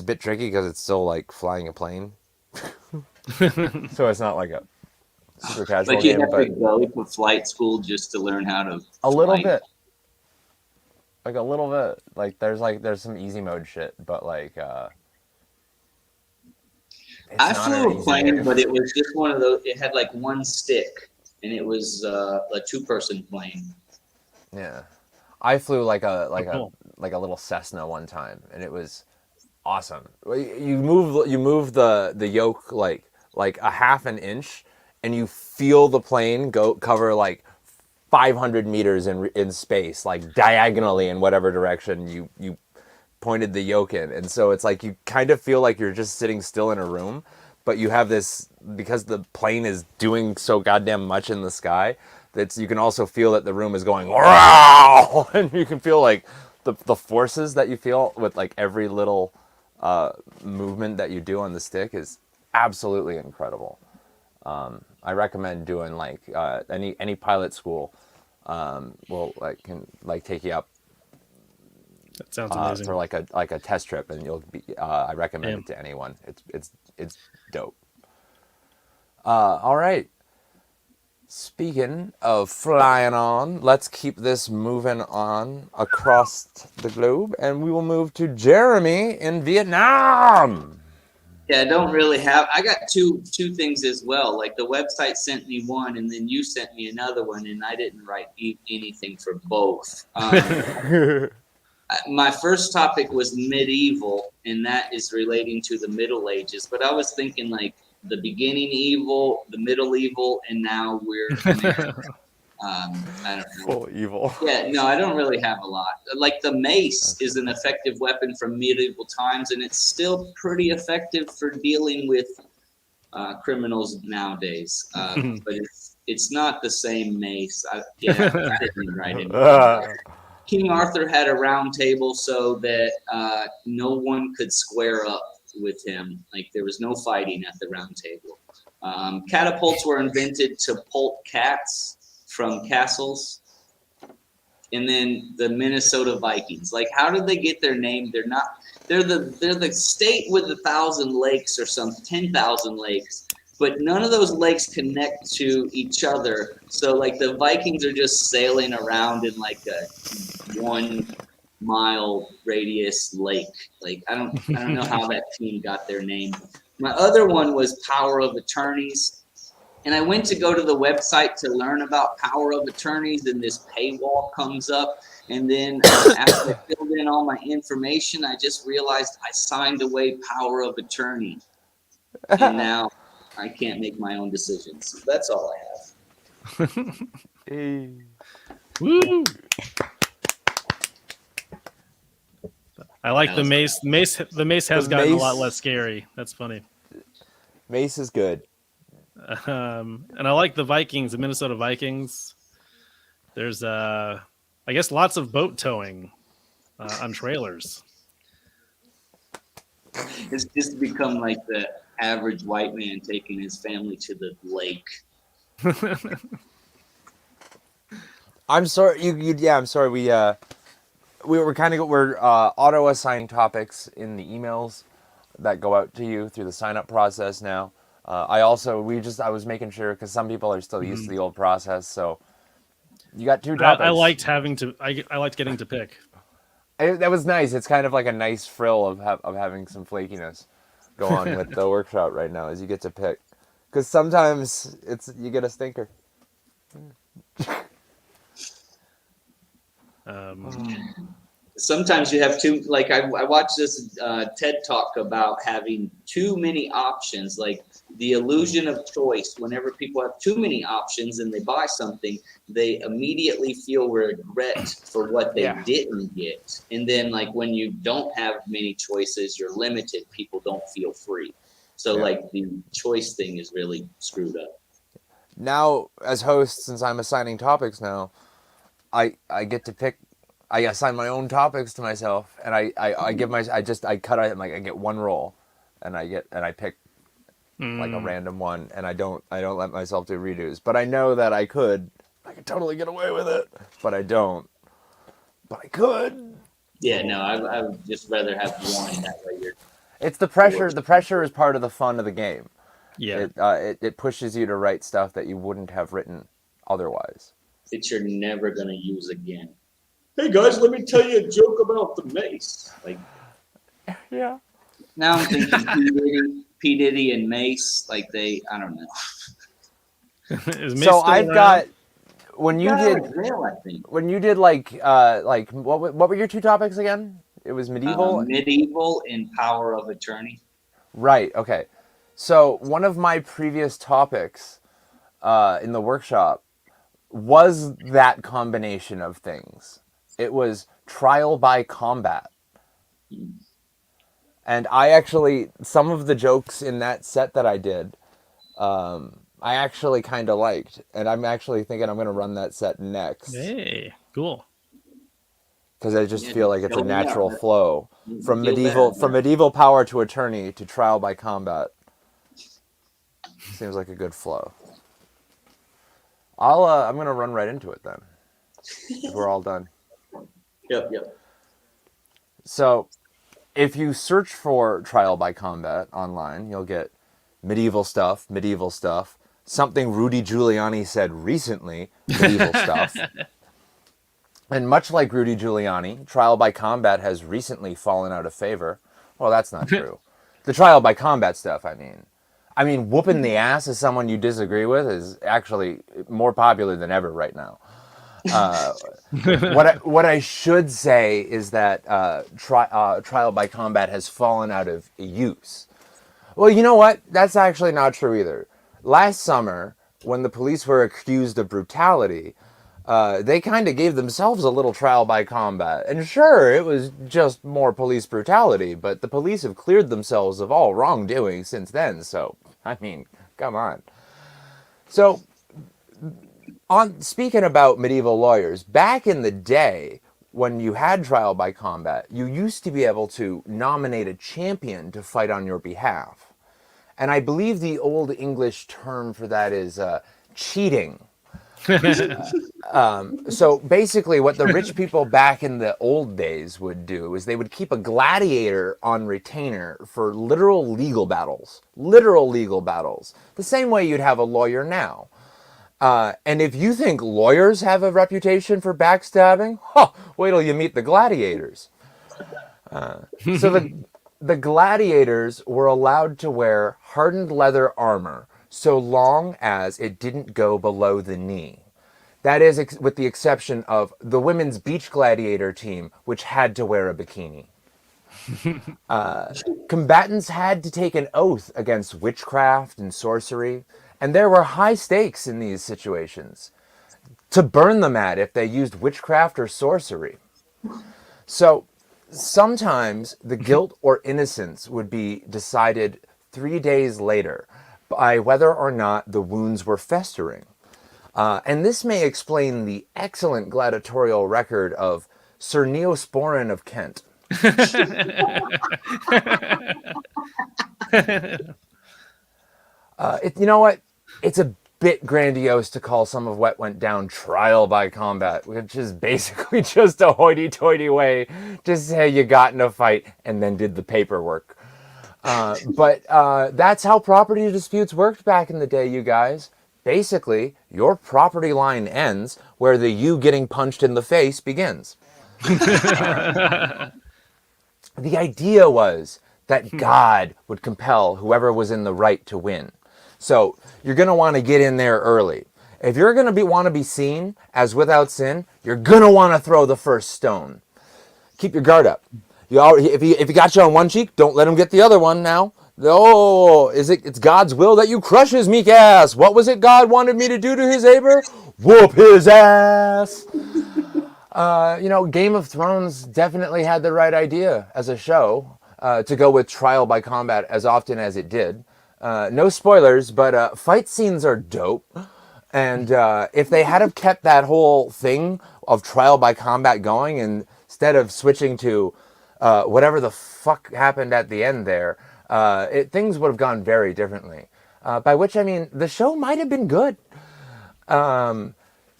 Speaker 1: bit tricky because it's still like flying a plane, so it's not like a super casual
Speaker 3: Like you
Speaker 1: game,
Speaker 3: have to
Speaker 1: but
Speaker 3: go to flight school just to learn how to
Speaker 1: a little
Speaker 3: fly.
Speaker 1: bit. Like a little bit. There's some easy mode shit, but it's
Speaker 3: I
Speaker 1: not an
Speaker 3: flew a
Speaker 1: easy
Speaker 3: plane,
Speaker 1: game.
Speaker 3: but it was just one of those. It had like one stick, and it was a two-person plane.
Speaker 1: Yeah. I flew
Speaker 2: Oh, cool.
Speaker 1: like a little Cessna one time, and it was awesome. You move the yoke like a half an inch, and you feel the plane go cover like 500 meters in space, like diagonally in whatever direction you pointed the yoke in. And so it's like you kind of feel like you're just sitting still in a room, but you have this because the plane is doing so goddamn much in the sky that you can also feel that the room is going wow, and you can feel like the forces that you feel with like every little movement that you do on the stick is absolutely incredible. I recommend doing like any pilot school will like can like take you up
Speaker 2: That sounds amazing.
Speaker 1: for like a test trip, and you'll be. I recommend
Speaker 2: Damn.
Speaker 1: it to anyone. It's dope. All right. Speaking of flying on, let's keep this moving on across the globe, and we will move to Jeremy in Vietnam.
Speaker 3: Yeah, I don't really have. I got two things as well. Like the website sent me one, and then you sent me another one, and I didn't write anything for both. My first topic was medieval, and that is relating to the Middle Ages. But I was thinking like the beginning evil, the middle evil, and now we're America. I don't know.
Speaker 1: Full evil.
Speaker 3: Yeah, no, I don't really have a lot. Like the mace is an effective weapon from medieval times, and it's still pretty effective for dealing with criminals nowadays. But it's not the same mace. I didn't write anything. King Arthur had a round table so that no one could square up with him. Like there was no fighting at the round table. Catapults were invented to pult cats from castles. And then the Minnesota Vikings. Like, how did they get their name? They're the state with 1,000 lakes or some 10,000 lakes, but none of those lakes connect to each other. So like the Vikings are just sailing around in like a 1 mile radius lake. Like I don't know how that team got their name. My other one was Power of Attorneys. And I went to go to the website to learn about power of attorneys, and this paywall comes up. And then after I filled in all my information, I just realized I signed away power of attorney. And now I can't make my own decisions. So that's all I have.
Speaker 2: Woo! I like
Speaker 3: That
Speaker 2: the
Speaker 3: was
Speaker 2: mace. The mace has
Speaker 1: The
Speaker 2: gotten a lot
Speaker 1: mace-
Speaker 2: less scary. That's funny.
Speaker 1: Mace is good.
Speaker 2: And I like the Vikings, the Minnesota Vikings. There's I guess lots of boat towing on trailers.
Speaker 3: It's just become like the average white man taking his family to the lake.
Speaker 1: I'm sorry. Yeah. I'm sorry. We're auto assigning topics in the emails that go out to you through the sign up process now. I was making sure because some people are still used to the old process. So you got two topics.
Speaker 2: I liked having to. I liked getting to pick.
Speaker 1: That was nice. It's kind of like a nice frill of having some flakiness go on with the workshop right now as you get to pick. Because sometimes you get a stinker.
Speaker 3: sometimes you have too, like I watched this TED talk about having too many options, like the illusion of choice. Whenever people have too many options and they buy something, they immediately feel regret for what they
Speaker 1: Yeah.
Speaker 3: didn't get. And then like when you don't have many choices, you're limited, people don't feel free. So
Speaker 1: Yeah.
Speaker 3: like the choice thing is really screwed up.
Speaker 1: Now, as host, since I'm assigning topics now, I get to pick. I assign my own topics to myself, and I give my I cut out like I get one roll, and I pick like a random one, and I don't let myself do redos. But I know that I could totally get away with it, but I don't. But I could.
Speaker 3: Yeah, no, I would just rather have one, that way you're
Speaker 1: It's the pressure. The pressure is part of the fun of the game.
Speaker 2: Yeah.
Speaker 1: It pushes you to write stuff that you wouldn't have written otherwise.
Speaker 3: that you're never gonna use again. Hey guys, let me tell you a joke about the mace. Like
Speaker 1: Yeah.
Speaker 3: now I'm thinking P. Diddy and Mace, like I don't know.
Speaker 2: Is Mace
Speaker 1: So
Speaker 2: still
Speaker 1: I've
Speaker 2: around?
Speaker 1: got when you
Speaker 3: Got out
Speaker 1: did
Speaker 3: of jail, I think.
Speaker 1: when you did like what were your two topics again? It was medieval.
Speaker 3: Medieval and power of attorney.
Speaker 1: Right. Okay. So one of my previous topics in the workshop was that combination of things. It was trial by combat. And I actually, some of the jokes in that set that I did, I actually kind of liked. And I'm actually thinking I'm going to run that set next.
Speaker 2: Hey, cool.
Speaker 1: Because I just
Speaker 3: Yeah,
Speaker 1: feel like it's a
Speaker 3: help me out.
Speaker 1: natural flow from
Speaker 3: Feel
Speaker 1: medieval
Speaker 3: bad,
Speaker 1: from
Speaker 3: man.
Speaker 1: medieval power to attorney to trial by combat. Seems like a good flow. I'm gonna run right into it then. If we're all done.
Speaker 3: Yep.
Speaker 1: So, if you search for trial by combat online, you'll get medieval stuff, something Rudy Giuliani said recently, medieval stuff. And much like Rudy Giuliani, trial by combat has recently fallen out of favor. Well, that's not true. The trial by combat stuff, I mean, whooping the ass of someone you disagree with is actually more popular than ever right now. What I should say is that trial by combat has fallen out of use. Well, you know what? That's actually not true either. Last summer, when the police were accused of brutality, they kind of gave themselves a little trial by combat. And sure, it was just more police brutality, but the police have cleared themselves of all wrongdoing since then. So, I mean, come on. So, speaking about medieval lawyers, back in the day, when you had trial by combat, you used to be able to nominate a champion to fight on your behalf. And I believe the Old English term for that is cheating. So basically what the rich people back in the old days would do is they would keep a gladiator on retainer for literal legal battles. The same way you'd have a lawyer now. And if you think lawyers have a reputation for backstabbing, wait till you meet the gladiators. So the gladiators were allowed to wear hardened leather armor so long as it didn't go below the knee. That is with the exception of the women's beach gladiator team, which had to wear a bikini. Combatants had to take an oath against witchcraft and sorcery, and there were high stakes in these situations to burn them at if they used witchcraft or sorcery. So sometimes the guilt or innocence would be decided 3 days later by whether or not the wounds were festering. And this may explain the excellent gladiatorial record of Sir Neosporin of Kent. You know what? It's a bit grandiose to call some of what went down trial by combat, which is basically just a hoity-toity way to say you got in a fight and then did the paperwork. But that's how property disputes worked back in the day, you guys. Basically, your property line ends where the you getting punched in the face begins. The idea was that God would compel whoever was in the right to win. So you're going to want to get in there early. If you're going to want to be seen as without sin, you're going to want to throw the first stone. keep your guard up. If he got you on one cheek, don't let him get the other one now. Oh, it's God's will that you crush his meek ass. What was it God wanted me to do to his neighbor? Whoop his ass. Game of Thrones definitely had the right idea as a show to go with trial by combat as often as it did. No spoilers, but fight scenes are dope. And if they had have kept that whole thing of trial by combat going instead of switching to whatever the fuck happened at the end there, things would have gone very differently. By which I mean the show might have been good.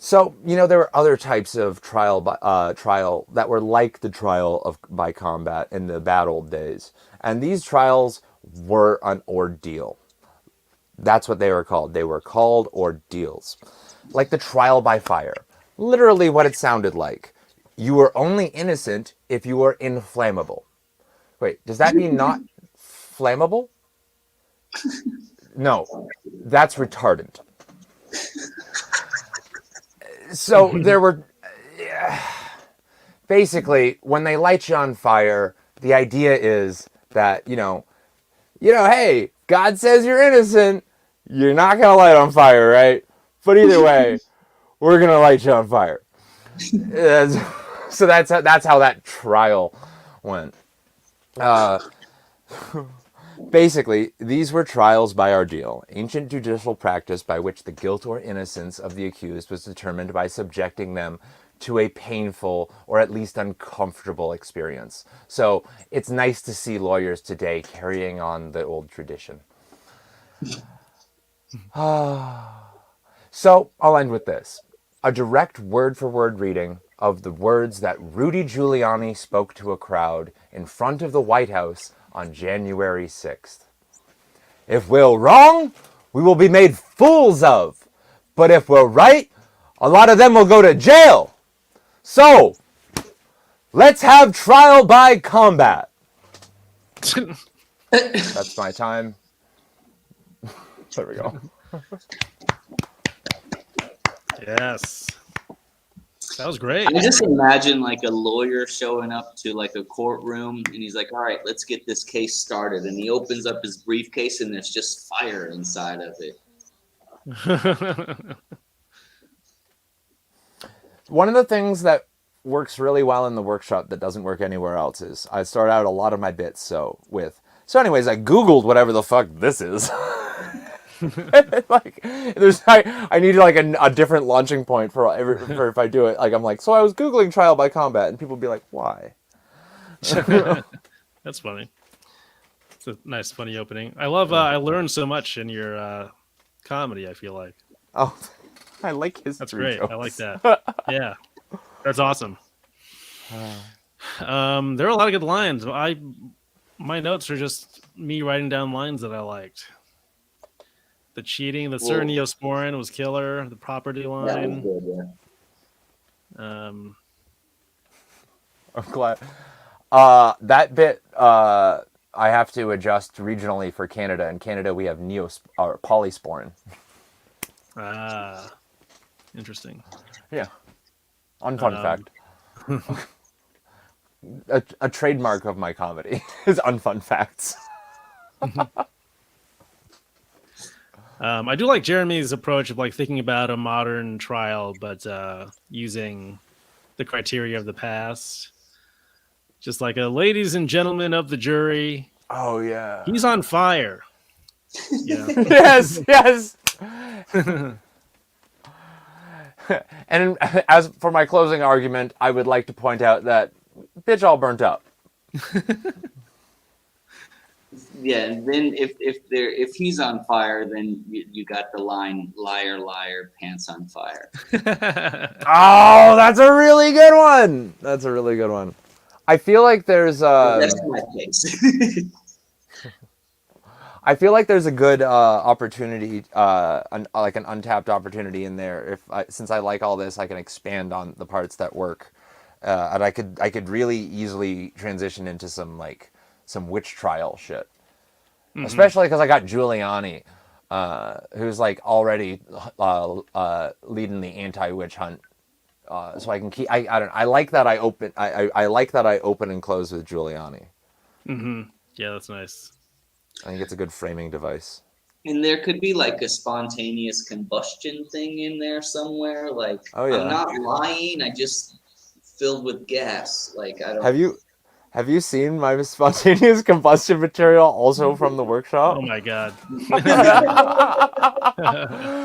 Speaker 1: So there were other types of trial that were like the trial by combat in the bad old days, and these trials were an ordeal. That's what they were called. They were called ordeals, like the trial by fire. Literally, what it sounded like. You were only innocent if you were inflammable. Wait, does that mean not flammable? No, that's retardant. So there were, basically, when they light you on fire, the idea is that, hey, God says you're innocent. You're not going to light on fire, right? But either way, we're going to light you on fire. So that's how that trial went. Basically, these were trials by ordeal, ancient judicial practice by which the guilt or innocence of the accused was determined by subjecting them to a painful or at least uncomfortable experience. So it's nice to see lawyers today carrying on the old tradition. So I'll end with this. A direct word-for-word reading of the words that Rudy Giuliani spoke to a crowd in front of the White House on January 6th. If we're wrong, we will be made fools of. But if we're right, a lot of them will go to jail. So, let's have trial by combat. That's my time. There we go.
Speaker 2: Yes. That was great.
Speaker 3: I just imagine like a lawyer showing up to like a courtroom and he's like, all right, let's get this case started. And he opens up his briefcase and there's just fire inside of it.
Speaker 1: One of the things that works really well in the workshop that doesn't work anywhere else is I start out a lot of my bits So anyways, I Googled whatever the fuck this is. I need like a different launching point for if I do it. Like I'm like, so I was Googling trial by combat, and people be like, why?
Speaker 2: That's funny. It's a nice, funny opening. I love. I learned so much in your comedy. I feel like.
Speaker 1: Oh, I like his.
Speaker 2: That's great.
Speaker 1: Jokes.
Speaker 2: I like that. Yeah, that's awesome. There are a lot of good lines. My notes are just me writing down lines that I liked. The cheating, the Sir Neosporin was killer. The property line.
Speaker 3: That was good, yeah.
Speaker 1: I'm glad. That bit I have to adjust regionally for Canada. In Canada, we have polysporin.
Speaker 2: Ah, interesting.
Speaker 1: Yeah. Unfun fact. A trademark of my comedy is unfun facts.
Speaker 2: I do like Jeremy's approach of like thinking about a modern trial, but using the criteria of the past. Just like ladies and gentlemen of the jury.
Speaker 1: Oh yeah.
Speaker 2: He's on fire. Yeah.
Speaker 1: Yes. And as for my closing argument, I would like to point out that bitch all burnt up.
Speaker 3: Yeah, and then if he's on fire, then you got the line liar, liar, pants on fire.
Speaker 1: Oh, that's a really good one. I feel like there's
Speaker 3: That's my case.
Speaker 1: I feel like there's a good opportunity, like an untapped opportunity in there. Since I like all this, I can expand on the parts that work, and I could really easily transition into some witch trial shit. Mm-hmm. Especially because I got Giuliani, who's like already leading the anti-witch hunt so I can keep. I don't. I like that I open. I like that I open and close with Giuliani.
Speaker 2: Mm-hmm. Yeah, that's nice.
Speaker 1: I think it's a good framing device.
Speaker 3: And there could be like a spontaneous combustion thing in there somewhere. Like,
Speaker 1: Oh, yeah.
Speaker 3: I'm not lying. I just filled with gas. Like, I don't.
Speaker 1: Have you seen my spontaneous combustion material also from the workshop?
Speaker 2: Oh my god.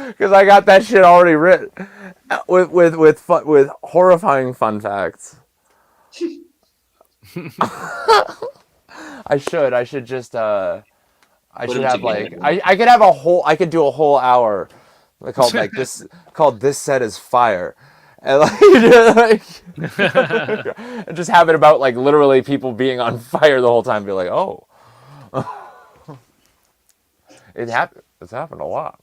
Speaker 1: Because I got that shit already written with horrifying fun facts. I should just I
Speaker 3: Put
Speaker 1: should
Speaker 3: it
Speaker 1: have like
Speaker 3: together.
Speaker 1: I could have a whole I could do a whole hour called like this called This Set Is Fire. And and just have it about like literally people being on fire the whole time. Be like, oh, it happened. It's happened a lot.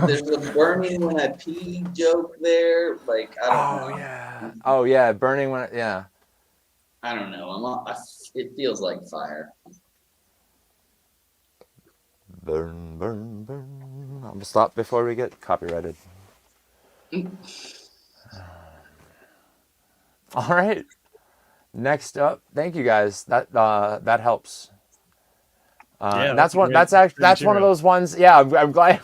Speaker 3: There's a burning when I pee joke there. Like, I don't know.
Speaker 1: Yeah. Oh yeah, burning when yeah.
Speaker 3: I don't know. It feels like fire.
Speaker 1: Burn, burn, burn. I'm gonna stop before we get copyrighted. All right. Next up, thank you guys. That helps.
Speaker 2: Yeah,
Speaker 1: that's one.
Speaker 2: great-
Speaker 1: That's
Speaker 2: great
Speaker 1: actually that's one of
Speaker 2: material.
Speaker 1: those ones. Yeah, I'm glad.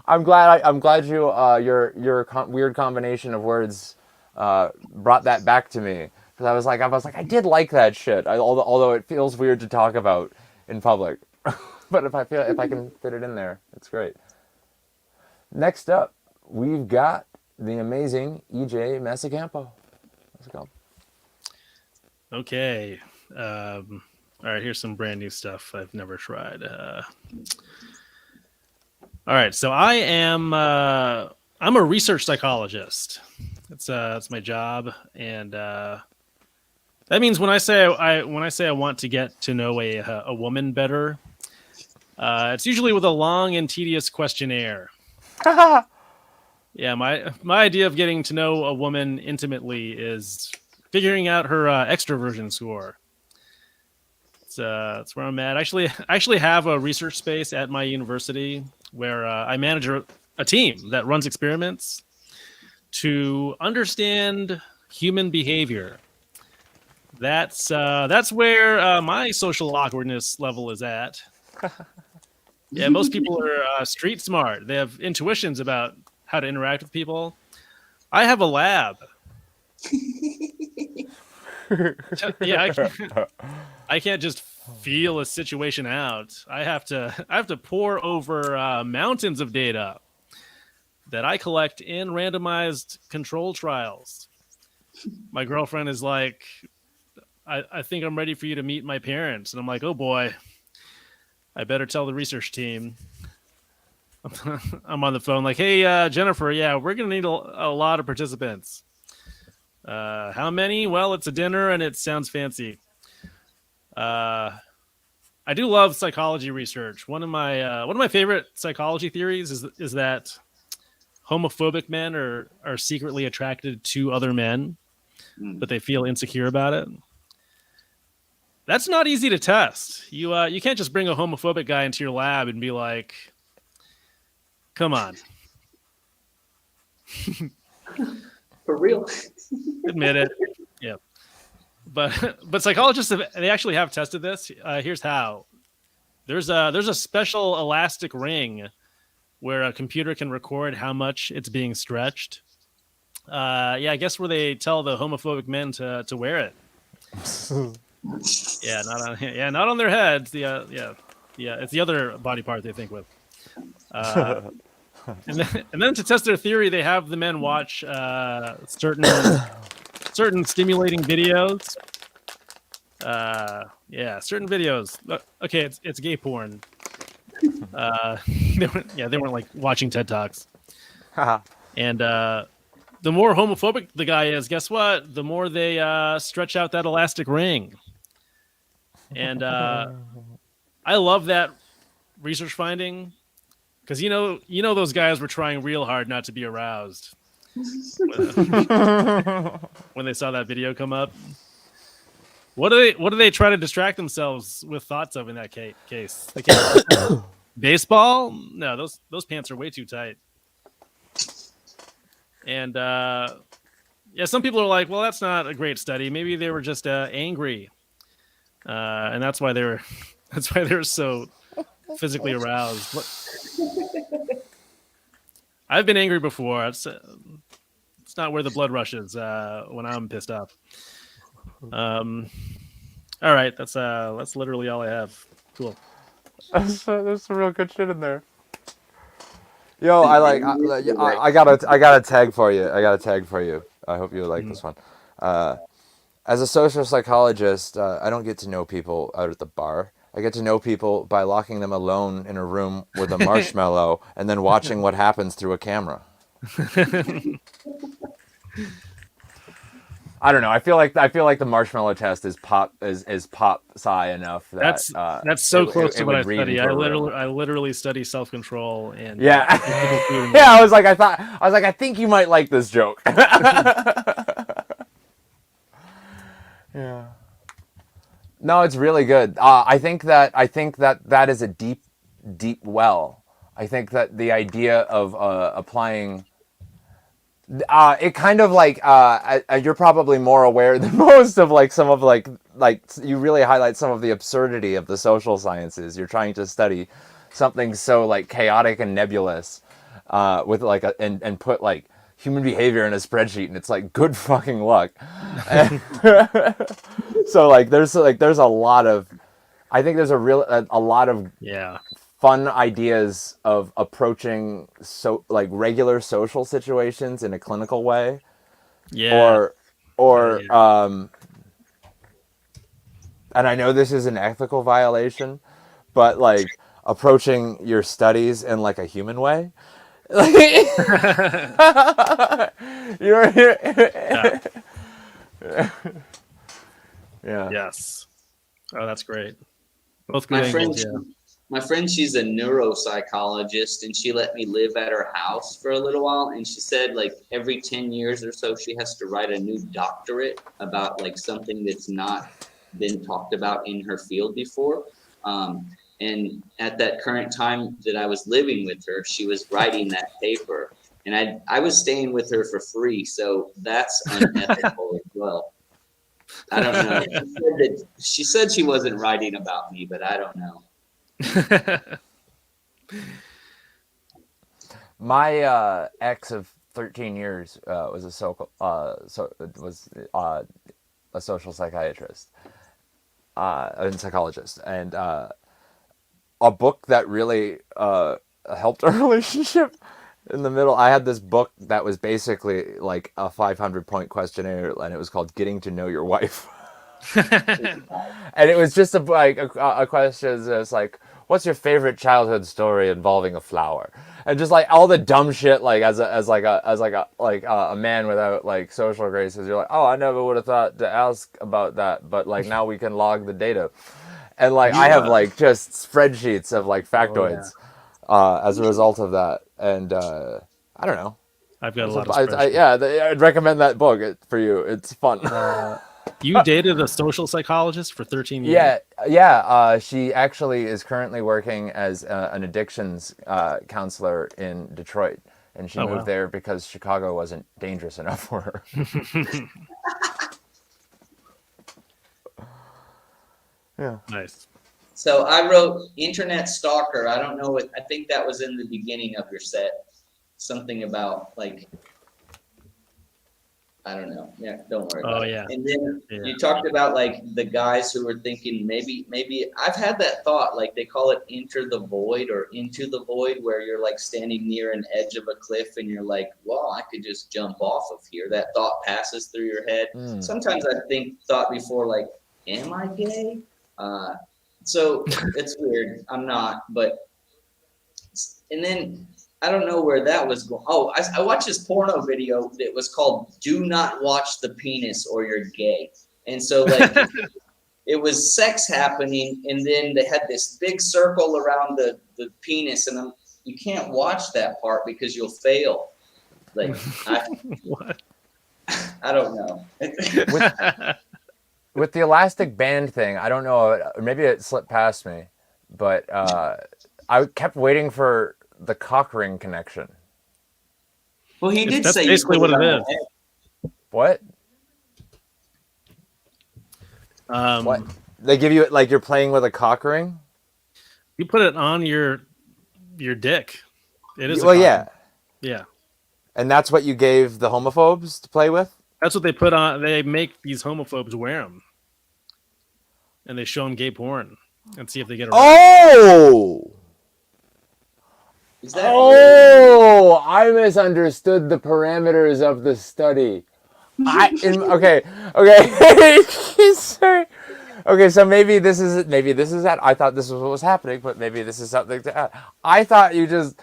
Speaker 1: I'm glad you your weird combination of words brought that back to me because I was like I did like that shit. Although it feels weird to talk about in public, but if I can fit it in there, it's great. Next up, we've got the amazing EJ Masacampo. Let's go.
Speaker 2: Okay. All right, here's some brand new stuff I've never tried. All right, so I'm a research psychologist. That's my job, and that means when I say I want to get to know a woman better, it's usually with a long and tedious questionnaire. Yeah, my idea of getting to know a woman intimately is figuring out her extroversion score. That's where I'm at. I actually have a research space at my university where I manage a team that runs experiments to understand human behavior. That's where my social awkwardness level is at. Yeah, most people are street smart. They have intuitions about how to interact with people. I have a lab. Yeah, I can't just feel a situation out. I have to pore over mountains of data that I collect in randomized control trials. My girlfriend is like, I think I'm ready for you to meet my parents. And I'm like, oh boy, I better tell the research team. I'm on the phone like, hey, Jennifer, yeah, we're going to need a lot of participants. How many? Well, it's a dinner and it sounds fancy. I do love psychology research. One of my favorite psychology theories is that homophobic men are secretly attracted to other men, but they feel insecure about it. That's not easy to test. You can't just bring a homophobic guy into your lab and be like, come on.
Speaker 3: For real.
Speaker 2: Admit it. Yeah. But psychologists they actually have tested this. Here's how. There's a special elastic ring where a computer can record how much it's being stretched. Yeah, I guess where they tell the homophobic men to wear it. Yeah, not on their heads. It's the other body part they think with. And then to test their theory, they have the men watch certain stimulating videos. Certain videos. Okay, it's gay porn. They weren't like watching TED Talks. And the more homophobic the guy is, guess what? The more they stretch out that elastic ring. And I love that research finding because you know those guys were trying real hard not to be aroused when they saw that video come up. What do they try to distract themselves with thoughts of in that case? Baseball? No, those pants are way too tight. And yeah, some people are like, well, that's not a great study. Maybe they were just angry, and that's why they're that's why they're so physically aroused. I've been angry before. It's not where the blood rushes when I'm pissed off. All right, that's literally all I have. Cool.
Speaker 1: There's some real good shit in there. Yo, I got a tag for you. I got a tag for you. I hope you like this one. As a social psychologist, I don't get to know people out at the bar. I get to know people by locking them alone in a room with a marshmallow and then watching what happens through a camera. I don't know. I feel like the marshmallow test is pop sci enough that
Speaker 2: that's so close to what I
Speaker 1: would read
Speaker 2: study.
Speaker 1: into a room.
Speaker 2: I literally study self control and
Speaker 1: Yeah. Yeah, I think you might like this joke. Yeah. No, it's really good. I think that is a deep well. I think that the idea of applying it kind of like you're probably more aware than most of like some of like you really highlight some of the absurdity of the social sciences. You're trying to study something so like chaotic and nebulous with like and put like human behavior in a spreadsheet, and it's like good fucking luck. So like there's a lot of I think there's a lot of fun ideas of approaching regular social situations in a clinical way.
Speaker 2: Yeah.
Speaker 1: Or and I know this is an ethical violation, but like approaching your studies in like a human way. Yeah.
Speaker 2: Yes. Oh, that's great. Both good angles,
Speaker 3: My friend, she's a neuropsychologist, and she let me live at her house for a little while. And she said, like, every 10 years or so, she has to write a new doctorate about like something that's not been talked about in her field before. And at that current time that I was living with her, she was writing that paper, and I was staying with her for free, so that's unethical as well. I don't know. She said she wasn't writing about me, but I don't know.
Speaker 1: My ex of 13 years was a social psychiatrist and psychologist, and a book that really helped our relationship in the middle. I had this book that was basically like a 500-point questionnaire, and it was called "Getting to Know Your Wife." And it was just a question that's like, what's your favorite childhood story involving a flower? And just like all the dumb shit, like as a man without like social graces, you're like, oh, I never would have thought to ask about that, but like now we can log the data. And like I have like just spreadsheets of like factoids as a result of that. And I don't know.
Speaker 2: I've got a lot of spreadsheets.
Speaker 1: I'd recommend that book for you. It's fun.
Speaker 2: You dated a social psychologist for 13 years?
Speaker 1: Yeah. She actually is currently working as an addictions counselor in Detroit. And she moved there because Chicago wasn't dangerous enough for her. Yeah.
Speaker 2: Nice.
Speaker 3: So I wrote Internet Stalker. I don't know. I think that was in the beginning of your set. Something about like, I don't know. Yeah, don't worry about it. And then you talked about like the guys who were thinking maybe I've had that thought, like they call it enter the void or into the void, where you're like standing near an edge of a cliff and you're like, well, I could just jump off of here. That thought passes through your head. Sometimes I thought before, like, am I gay? So it's weird. I'm not, but, and then I don't know where that was going. Oh, I watched this porno video that was called "Do Not Watch the Penis or You're Gay," and so like it was sex happening, and then they had this big circle around the penis, and you can't watch that part because you'll fail. Like
Speaker 2: what?
Speaker 3: I don't know.
Speaker 1: With the elastic band thing, I don't know. Maybe it slipped past me, but I kept waiting for the cock ring connection.
Speaker 3: Well, he did
Speaker 2: That's
Speaker 3: say you
Speaker 2: basically
Speaker 3: put
Speaker 2: what
Speaker 3: it
Speaker 2: it
Speaker 3: on
Speaker 2: is.
Speaker 3: the head.
Speaker 1: What? What? They give you it like you're playing with a cock ring?
Speaker 2: You put it on your dick. It is.
Speaker 1: Well, yeah.
Speaker 2: Yeah.
Speaker 1: And that's what you gave the homophobes to play with?
Speaker 2: That's what they put on. They make these homophobes wear them, and they show them gay porn and see if they get around.
Speaker 1: Oh!
Speaker 3: Is that really?
Speaker 1: I misunderstood the parameters of the study. Okay. Sorry. Okay, so maybe this is that. I thought this was what was happening, but maybe this is something to add. I thought you just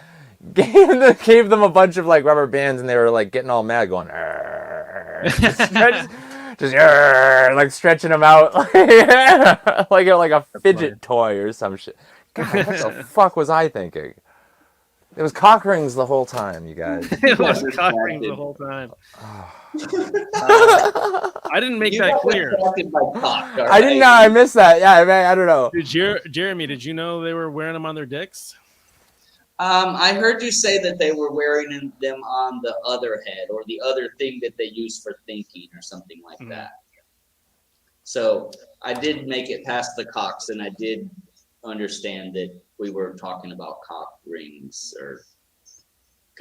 Speaker 1: gave them a bunch of like rubber bands, and they were like getting all mad, going, like stretching them out, like a fidget toy or some shit. God, what the fuck was I thinking? It was cock rings the whole time, you guys.
Speaker 2: It was cock rings the whole time. I didn't make that clear.
Speaker 1: I didn't know. I missed that. Yeah, I don't know.
Speaker 2: Jeremy, did you know they were wearing them on their dicks?
Speaker 3: I heard you say that they were wearing them on the other head or the other thing that they use for thinking or something like that. So I did make it past the cocks, and I did understand that we were talking about cock rings, or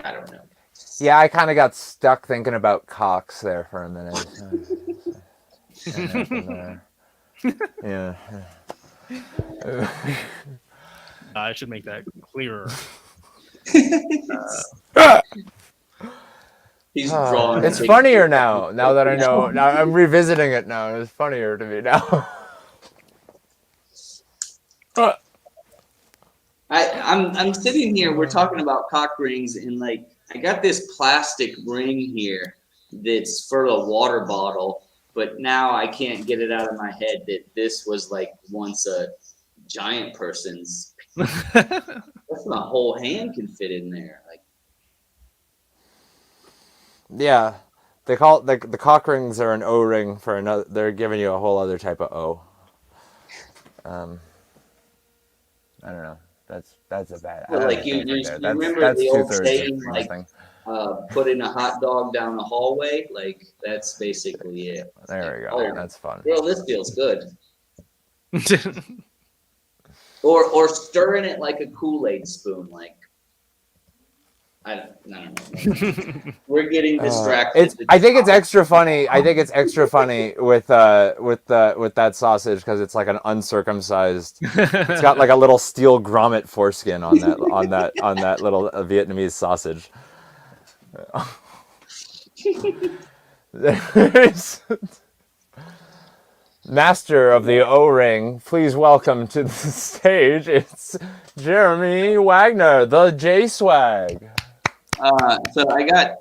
Speaker 3: I don't know.
Speaker 1: Yeah, I kind of got stuck thinking about cocks there for a minute. Yeah.
Speaker 2: I should make that clearer.
Speaker 3: He's drawing.
Speaker 1: It's funnier now. Now that I know. Now I'm revisiting it now. It's funnier to me now.
Speaker 3: I'm sitting here. We're talking about cock rings, and like I got this plastic ring here that's for a water bottle, but now I can't get it out of my head that this was like once a giant person's. That's my whole hand can fit in there. Like,
Speaker 1: Yeah, they call it the cock rings are an O ring for another. They're giving you a whole other type of O. I don't know. That's a bad.
Speaker 3: well, like you remember the old saying, like putting a hot dog down the hallway. Like that's basically it.
Speaker 1: There we go.
Speaker 3: Oh,
Speaker 1: That's fun.
Speaker 3: well, this feels good. Or stirring it like a Kool-Aid spoon, like I don't know. We're getting distracted.
Speaker 1: I think it's extra funny. I think it's extra funny with that sausage because it's like an uncircumcised. It's got like a little steel grommet foreskin on that little Vietnamese sausage. Master of the O-ring, please welcome to the stage. It's Jeremy Wagner, the J-Swag.
Speaker 3: So I got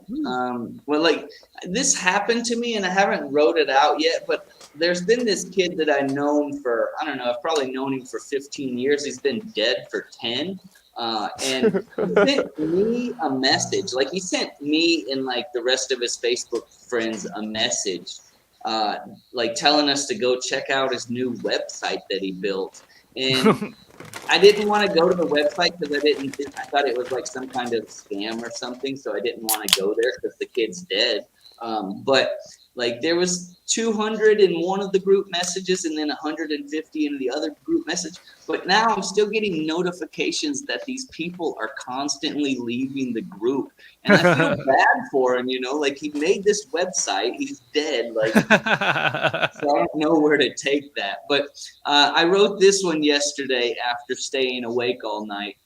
Speaker 3: well, like this happened to me, and I haven't wrote it out yet. But there's been this kid that I've known for I've probably known him for 15 years. He's been dead for 10. And he sent me a message. Like he sent me and like the rest of his Facebook friends a message. Like telling us to go check out his new website that he built, and I didn't want to go to the website because I thought it was like some kind of scam or something, so I didn't want to go there because the kid's dead. But like there was 200 in one of the group messages and then 150 in the other group message. But now I'm still getting notifications that these people are constantly leaving the group. And I feel bad for him, like he made this website, he's dead. Like, so I don't know where to take that. But I wrote this one yesterday after staying awake all night.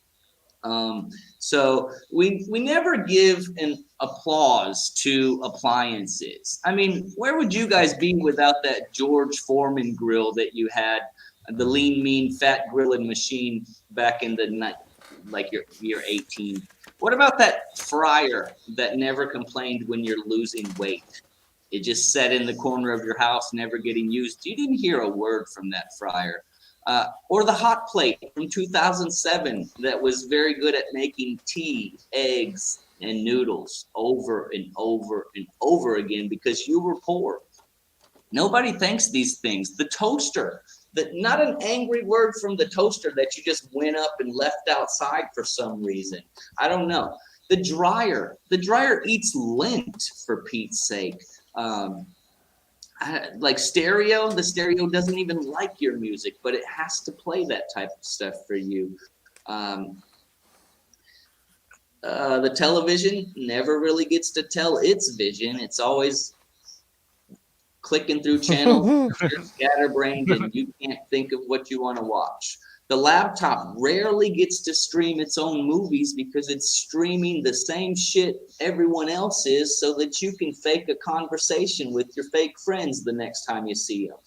Speaker 3: So we never give an applause to appliances. I mean, where would you guys be without that George Foreman grill that you had, the lean, mean, fat grilling machine back in the night, like you're 18? What about that fryer that never complained when you're losing weight? It just sat in the corner of your house, never getting used. You didn't hear a word from that fryer. Or the hot plate from 2007 that was very good at making tea, eggs, and noodles over and over and over again because you were poor. Nobody thanks these things. The toaster, not an angry word from the toaster that you just went up and left outside for some reason. I don't know. The dryer eats lint, for Pete's sake. Like stereo, the stereo doesn't even like your music, but it has to play that type of stuff for you. The television never really gets to tell its vision. It's always clicking through channels. You're scatterbrained and you can't think of what you want to watch. The laptop rarely gets to stream its own movies because it's streaming the same shit everyone else is so that you can fake a conversation with your fake friends the next time you see them.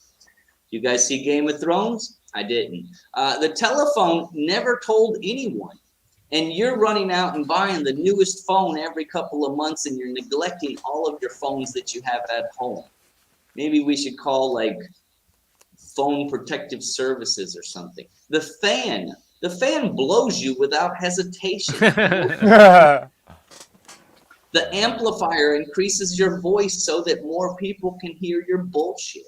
Speaker 3: You guys see Game of Thrones? I didn't. The telephone never told anyone. And you're running out and buying the newest phone every couple of months and you're neglecting all of your phones that you have at home. Maybe we should call like phone protective services or something. The fan blows you without hesitation. The amplifier increases your voice so that more people can hear your bullshit.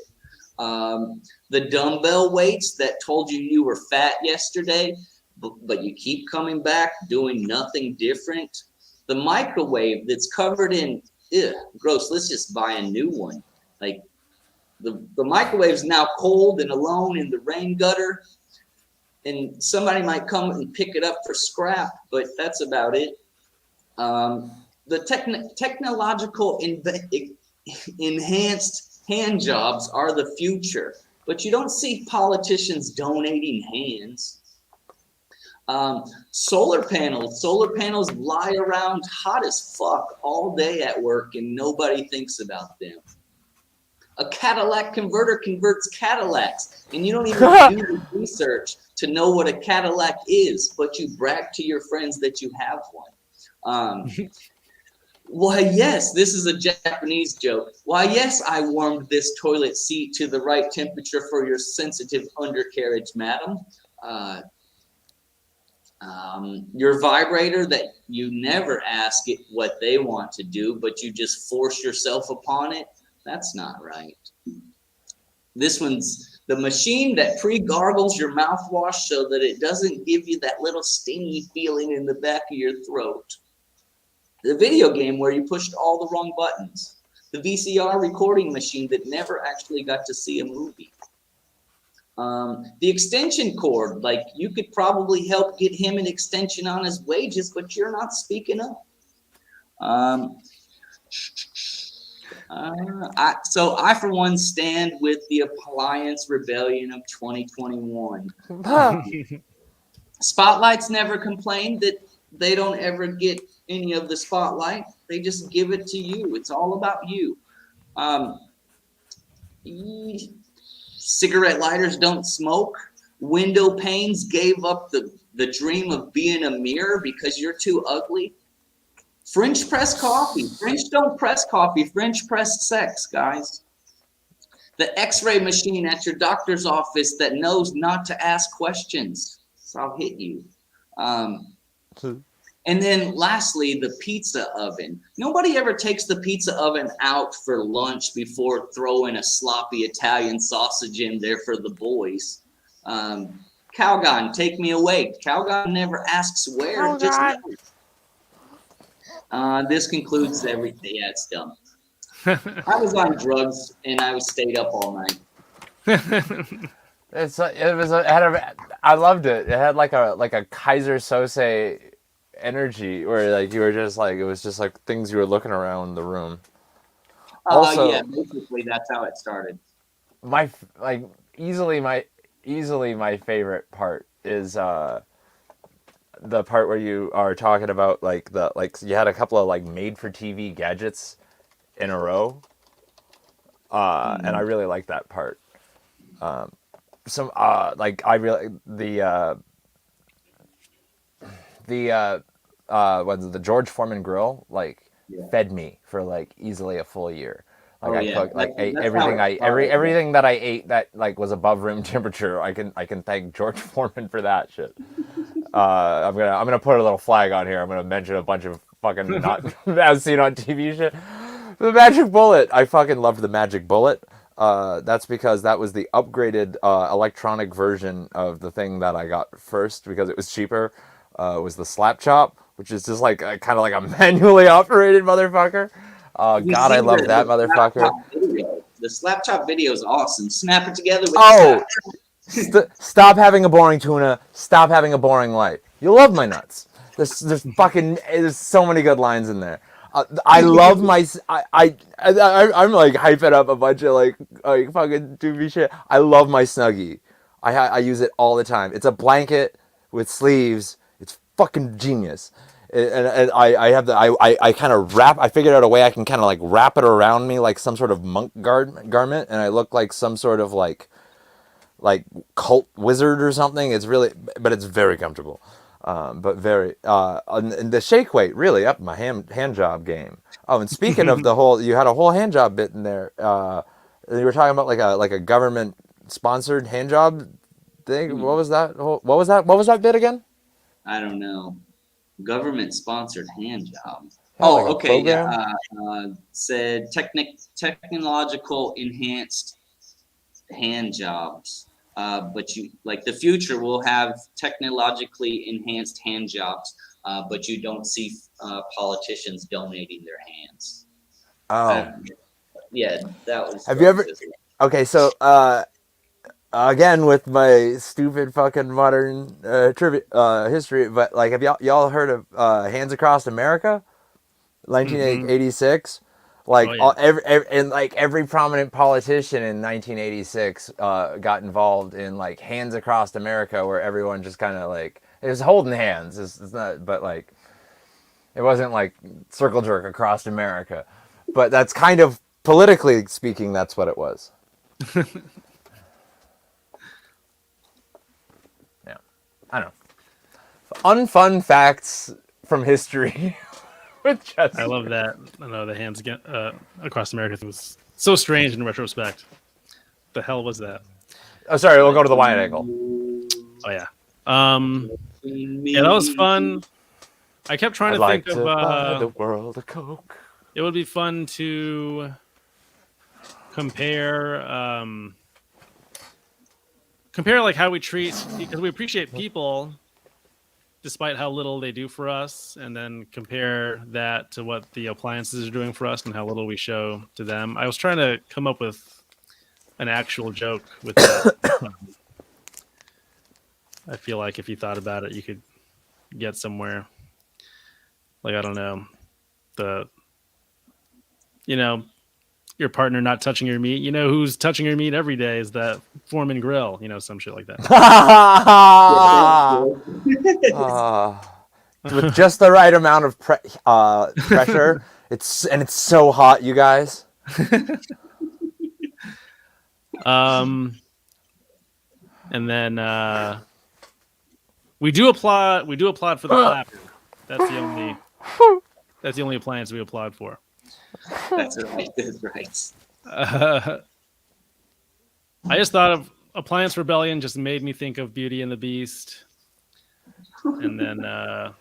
Speaker 3: The dumbbell weights that told you were fat yesterday, but you keep coming back doing nothing different. The microwave that's covered in, gross, let's just buy a new one. Like the microwave's now cold and alone in the rain gutter, and somebody might come and pick it up for scrap, but that's about it. The technological enhanced hand jobs are the future, but you don't see politicians donating hands. Solar panels lie around hot as fuck all day at work and nobody thinks about them. A Cadillac converter converts Cadillacs and you don't even do the research to know what a Cadillac is, but you brag to your friends that you have one. Why, yes, this is a Japanese joke. Why, yes, I warmed this toilet seat to the right temperature for your sensitive undercarriage, madam. Your vibrator that you never ask it what they want to do, but you just force yourself upon it. That's not right. This one's the machine that pre-gargles your mouthwash so that it doesn't give you that little stingy feeling in the back of your throat. The video game where you pushed all the wrong buttons. The VCR recording machine that never actually got to see a movie. The extension cord, like you could probably help get him an extension on his wages, but you're not speaking up. So I, for one, stand with the appliance rebellion of 2021. Spotlights never complain that they don't ever get any of the spotlight. They just give it to you. It's all about you. Cigarette lighters don't smoke. Window panes gave up the dream of being a mirror because you're too ugly. French press coffee. French don't press coffee. French press sex, guys. The x-ray machine at your doctor's office that knows not to ask questions. So I'll hit you. And then lastly, the pizza oven. Nobody ever takes the pizza oven out for lunch before throwing a sloppy Italian sausage in there for the boys. Calgon, take me away. Calgon never asks where.
Speaker 1: Oh,
Speaker 3: just
Speaker 1: God.
Speaker 3: knows. This concludes everything. Yeah, it's dumb. I was on drugs and I was stayed up all night.
Speaker 1: I loved it. It had like a Kaiser Sose energy where like you were just like it was just like things you were looking around the room. Also,
Speaker 3: yeah, basically that's how it started.
Speaker 1: Easily my favorite part is the part where you are talking about like you had a couple of like made for TV gadgets in a row. And I really like that part. I really the George Foreman grill fed me for like easily a full year. Ate everything that I ate that like was above room temperature. I can thank George Foreman for that shit. I'm gonna put a little flag on here. I'm gonna mention a bunch of fucking not as seen on TV shit. The Magic Bullet. I fucking loved the Magic Bullet. That's because that was the upgraded electronic version of the thing that I got first because it was cheaper. It was the Slap Chop, which is just like kind of like a manually operated motherfucker. Oh
Speaker 3: We
Speaker 1: God, I
Speaker 3: see
Speaker 1: love that
Speaker 3: Slap
Speaker 1: motherfucker.
Speaker 3: Chop video. The slap chop video is awesome. Snap it together with
Speaker 1: Oh,
Speaker 3: the slap.
Speaker 1: stop having a boring tuna. Stop having a boring light. You love my nuts. There's so many good lines in there. I love my I'm like hyping up a bunch of like fucking doofy shit. I love my Snuggie. I use it all the time. It's a blanket with sleeves. It's fucking genius. And I have the I kind of wrap. I figured out a way I can kind of like wrap it around me like some sort of monk garment, and I look like some sort of like cult wizard or something. It's really, but it's very comfortable. But very and the shake weight really upped my hand job game. Oh, and speaking of you had a whole hand job bit in there. You were talking about like a government sponsored hand job thing. What was that? What was that? What was that bit again?
Speaker 3: I don't know. Government sponsored hand job.
Speaker 1: Yeah,
Speaker 3: Oh,
Speaker 1: like a
Speaker 3: okay. Yeah.
Speaker 1: program?
Speaker 3: Said technological enhanced hand jobs. But you like the future will have technologically enhanced hand jobs, but you don't see politicians donating their hands.
Speaker 1: Oh,
Speaker 3: Yeah, that was.
Speaker 1: have you ever? Okay, so again with my stupid fucking modern trivia history, but like have y'all heard of Hands Across America, 1986? Like
Speaker 2: Oh, yeah.
Speaker 1: every prominent politician in 1986 got involved in like Hands Across America, where everyone just kind of like it was holding hands. It's not, but like it wasn't like circle jerk across America. But that's kind of politically speaking, that's what it was. Yeah, I don't know. Unfun facts from history with Jesse.
Speaker 2: I love that. I know the hands get across America thing was so strange in retrospect. The hell was that?
Speaker 1: Oh, sorry. We'll go to the wide angle.
Speaker 2: Oh yeah. Yeah, that was fun. I kept trying
Speaker 1: I'd
Speaker 2: to
Speaker 1: like
Speaker 2: think
Speaker 1: to buy
Speaker 2: of
Speaker 1: the world a Coke.
Speaker 2: it would be fun to compare like how we treat, because we appreciate people despite how little they do for us, and then compare that to what the appliances are doing for us and how little we show to them. I was trying to come up with an actual joke with that. I feel like if you thought about it, you could get somewhere. Like, I don't know, your partner not touching your meat. You know who's touching your meat every day is that Foreman Grill. Some shit like that.
Speaker 1: With just the right amount of pressure, it's so hot, you guys.
Speaker 2: And then we do applaud for the clapper. That's the only appliance we applaud for.
Speaker 3: That's right. That's right.
Speaker 2: I just thought of Appliance Rebellion, just made me think of Beauty and the Beast. And then I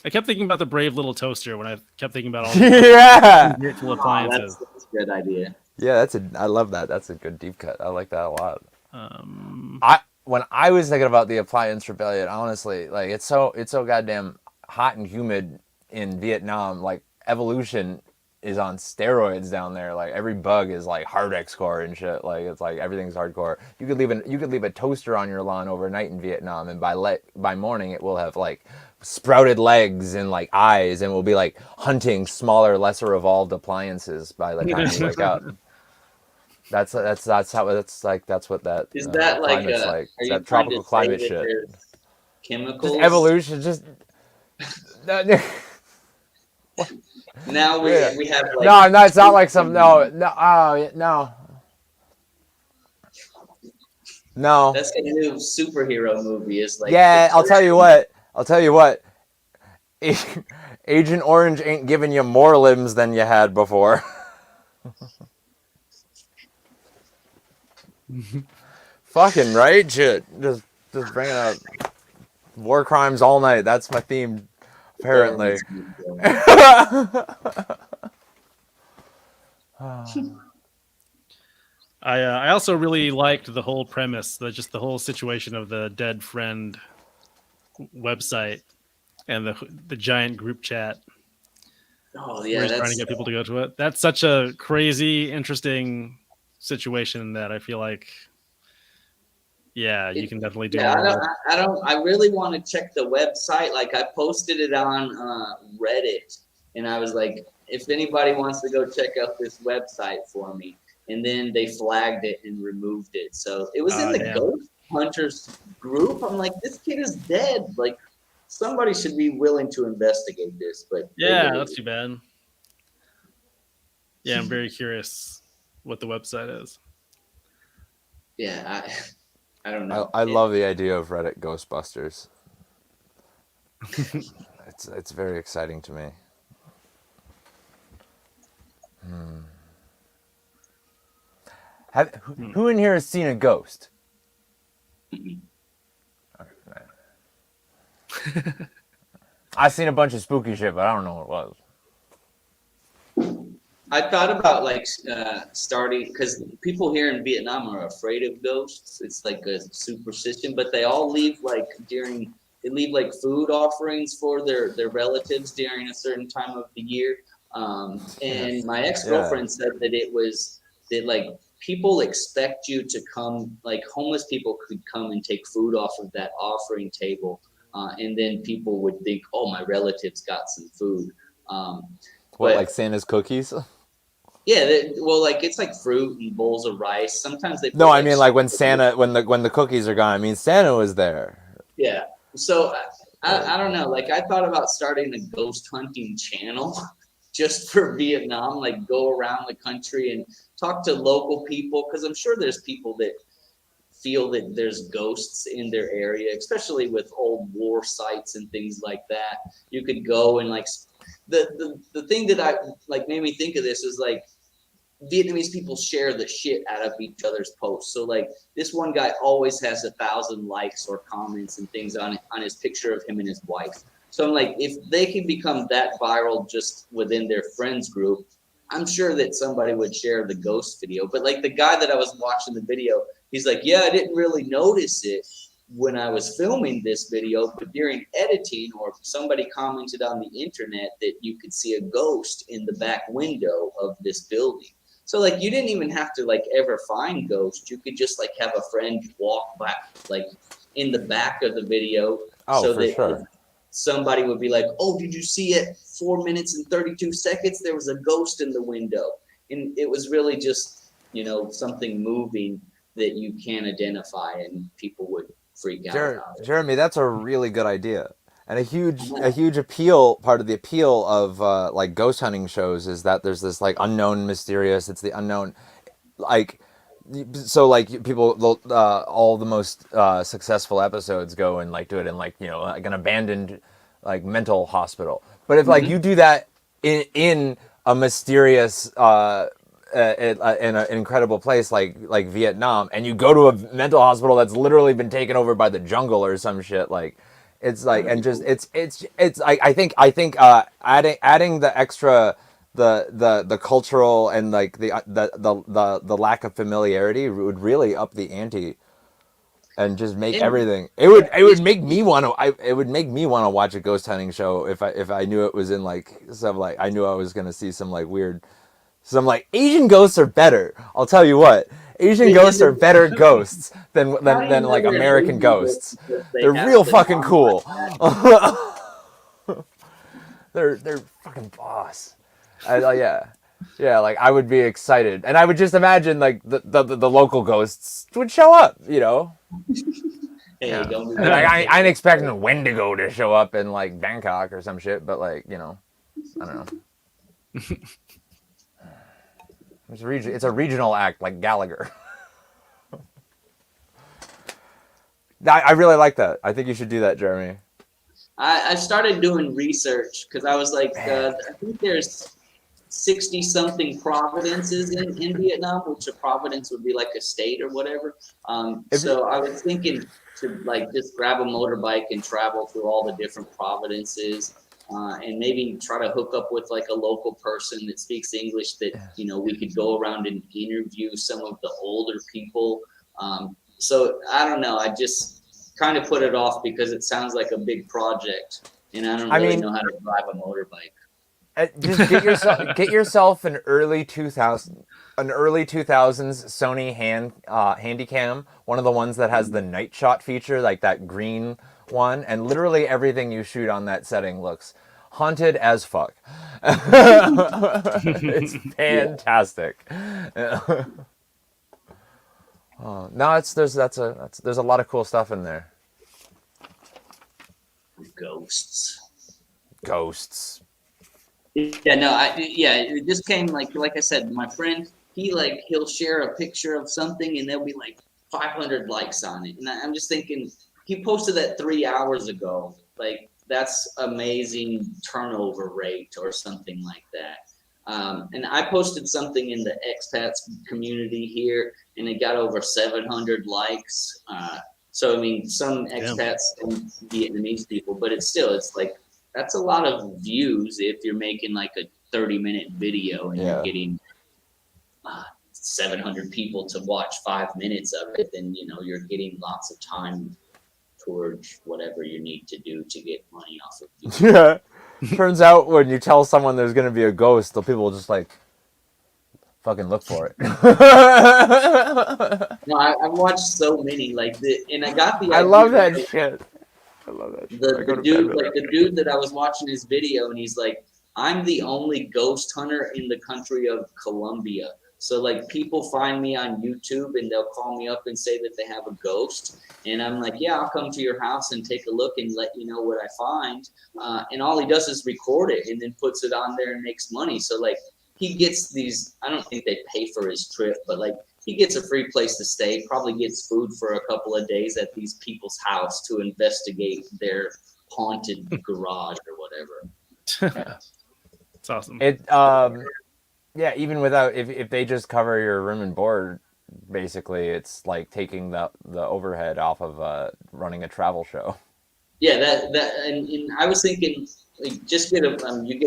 Speaker 2: kept thinking about the Brave Little Toaster when I kept thinking about all the virtual appliances.
Speaker 3: That's a good idea.
Speaker 1: Yeah, I love that. That's a good deep cut. I like that a lot. When I was thinking about the Appliance Rebellion, honestly, like it's so goddamn hot and humid in Vietnam. Like evolution is on steroids down there. Like every bug is like hard X core and shit. Like it's like everything's hardcore. You could leave a toaster on your lawn overnight in Vietnam, and by morning it will have like sprouted legs and like eyes, and will be like hunting smaller, lesser evolved appliances by the time you wake up. That's what that
Speaker 3: Is that like
Speaker 1: climate's
Speaker 3: are you
Speaker 1: that
Speaker 3: trying to
Speaker 1: tropical
Speaker 3: say
Speaker 1: climate
Speaker 3: that
Speaker 1: shit.
Speaker 3: there's chemicals?
Speaker 1: Just evolution, just
Speaker 3: Now we have like
Speaker 1: no, it's not like some no.
Speaker 3: That's a new superhero movie. Is like
Speaker 1: Yeah, I'll tell you what. Agent Orange ain't giving you more limbs than you had before. Fucking right, shit. Just bringing up war crimes all night. That's my theme, apparently.
Speaker 2: I also really liked the whole premise, just the whole situation of the dead friend website, and the giant group chat
Speaker 3: Oh
Speaker 2: where
Speaker 3: yeah,
Speaker 2: he's trying to
Speaker 3: that's
Speaker 2: get people to go to it. That's such a crazy, interesting situation that I feel like, yeah, you can definitely do
Speaker 3: yeah.
Speaker 2: more with.
Speaker 3: I don't. I really want to check the website. Like I posted it on Reddit, and I was like, if anybody wants to go check out this website for me, and then they flagged it and removed it. So it was in the
Speaker 2: Damn.
Speaker 3: Ghost Hunters group. I'm like, this kid is dead. Like somebody should be willing to investigate this, but they
Speaker 2: Yeah,
Speaker 3: didn't.
Speaker 2: that's too bad. Yeah, I'm very curious what the website is.
Speaker 3: Yeah, I don't know.
Speaker 1: I love the idea of Reddit Ghostbusters. It's very exciting to me. Who in here has seen a ghost? I've seen a bunch of spooky shit, but I don't know what it was.
Speaker 3: I thought about like starting because people here in Vietnam are afraid of ghosts. It's like a superstition, but they all leave like they leave like food offerings for their relatives during a certain time of the year. And
Speaker 1: Yes.
Speaker 3: my ex-girlfriend said that it was that like people expect you to come, like homeless people could come and take food off of that offering table, and then people would think, oh, my relatives got some food.
Speaker 1: What,
Speaker 3: But
Speaker 1: like Santa's cookies?
Speaker 3: yeah, well, like it's like fruit and bowls of rice. Sometimes they put
Speaker 1: No, I
Speaker 3: like
Speaker 1: mean like when Santa, when the cookies are gone. I mean Santa was there.
Speaker 3: yeah. So I don't know. Like I thought about starting a ghost hunting channel just for Vietnam. Like go around the country and talk to local people because I'm sure there's people that feel that there's ghosts in their area, especially with old war sites and things like that. You could go and like the thing that I like made me think of this is like Vietnamese people share the shit out of each other's posts. So like this one guy always has 1,000 likes or comments and things on his picture of him and his wife. So I'm like, if they can become that viral just within their friends group, I'm sure that somebody would share the ghost video. But like the guy that I was watching the video, he's like, yeah, I didn't really notice it when I was filming this video, but during editing or somebody commented on the internet that you could see a ghost in the back window of this building. So like you didn't even have to like ever find ghosts. You could just like have a friend walk back like in the back of the video.
Speaker 1: Oh,
Speaker 3: so
Speaker 1: for
Speaker 3: that
Speaker 1: sure.
Speaker 3: somebody would be like, oh, did you see it 4 minutes and 32 seconds? There was a ghost in the window. And it was really just, something moving that you can identify and people would freak out about it.
Speaker 1: Jeremy, that's a really good idea. And a huge appeal, part of the appeal of like ghost hunting shows is that there's this like unknown, mysterious. It's the unknown, like so like people all the most successful episodes go and like do it in like like an abandoned like mental hospital. But if like you do that in a mysterious in an incredible place like Vietnam, and you go to a mental hospital that's literally been taken over by the jungle or some shit, like it's like, and just it's I think adding the extra the cultural and like the lack of familiarity would really up the ante and just make everything. It would make me want to watch a ghost hunting show if I knew it was in like some like I knew I was gonna see some like weird. So I'm like, Asian ghosts are better. I'll tell you what, Asian ghosts are better ghosts than like American ghosts. They're real fucking cool. they're fucking boss. Yeah. Like I would be excited, and I would just imagine like the local ghosts would show up.
Speaker 3: Hey,
Speaker 1: Yeah.
Speaker 3: don't be
Speaker 1: And I ain't expecting a Wendigo to show up in like Bangkok or some shit, but like I don't know. It's a regional act like Gallagher. I really like that. I think you should do that, Jeremy.
Speaker 3: I started doing research because I was like, I think there's 60 something provinces in Vietnam, which a province would be like a state or whatever. So I was thinking to like just grab a motorbike and travel through all the different provinces, and maybe try to hook up with like a local person that speaks English that we could go around and interview some of the older people. So I don't know. I just kind of put it off because it sounds like a big project. and I don't
Speaker 1: I
Speaker 3: really
Speaker 1: mean,
Speaker 3: know how to drive a motorbike.
Speaker 1: just get yourself an early 2000s Sony Handycam, one of the ones that has the night shot feature, like that green one, and literally everything you shoot on that setting looks haunted as fuck. It's
Speaker 3: Yeah,
Speaker 1: fantastic. No, there's a lot of cool stuff in there.
Speaker 3: ghosts.
Speaker 1: Ghosts.
Speaker 3: Yeah, no, it just came like I said, my friend, he'll share a picture of something and there'll be like 500 likes on it, and I'm just thinking he posted that 3 hours ago. Like that's amazing turnover rate or something like that. And I posted something in the expats community here, and it got over 700 likes. So I mean, some
Speaker 2: Damn.
Speaker 3: expats and Vietnamese people, but it's like that's a lot of views if you're making like a 30-minute video and
Speaker 1: Yeah.
Speaker 3: you're getting 700 people to watch 5 minutes of it. Then you're getting lots of time towards whatever you need to do to get money off of you.
Speaker 1: Yeah. Turns out when you tell someone there's going to be a ghost, the people will just like fucking look for it.
Speaker 3: No, I've watched so many and I got the.
Speaker 1: I love that shit. I love that shit. I go
Speaker 3: The
Speaker 1: to bed
Speaker 3: dude,
Speaker 1: with
Speaker 3: like
Speaker 1: it.
Speaker 3: the dude that I was watching his video, and he's like, "I'm the only ghost hunter in the country of Colombia." So like people find me on YouTube and they'll call me up and say that they have a ghost, and I'm like, "Yeah, I'll come to your house and take a look and let you know what I find." And all he does is record it and then puts it on there and makes money. So like he gets these. I don't think they pay for his trip, but like he gets a free place to stay, probably gets food for a couple of days at these people's house to investigate their haunted garage or whatever.
Speaker 2: It's awesome.
Speaker 1: Yeah, even without if they just cover your room and board, basically it's like taking the overhead off of running a travel show.
Speaker 3: Yeah, and I was thinking, like, just you get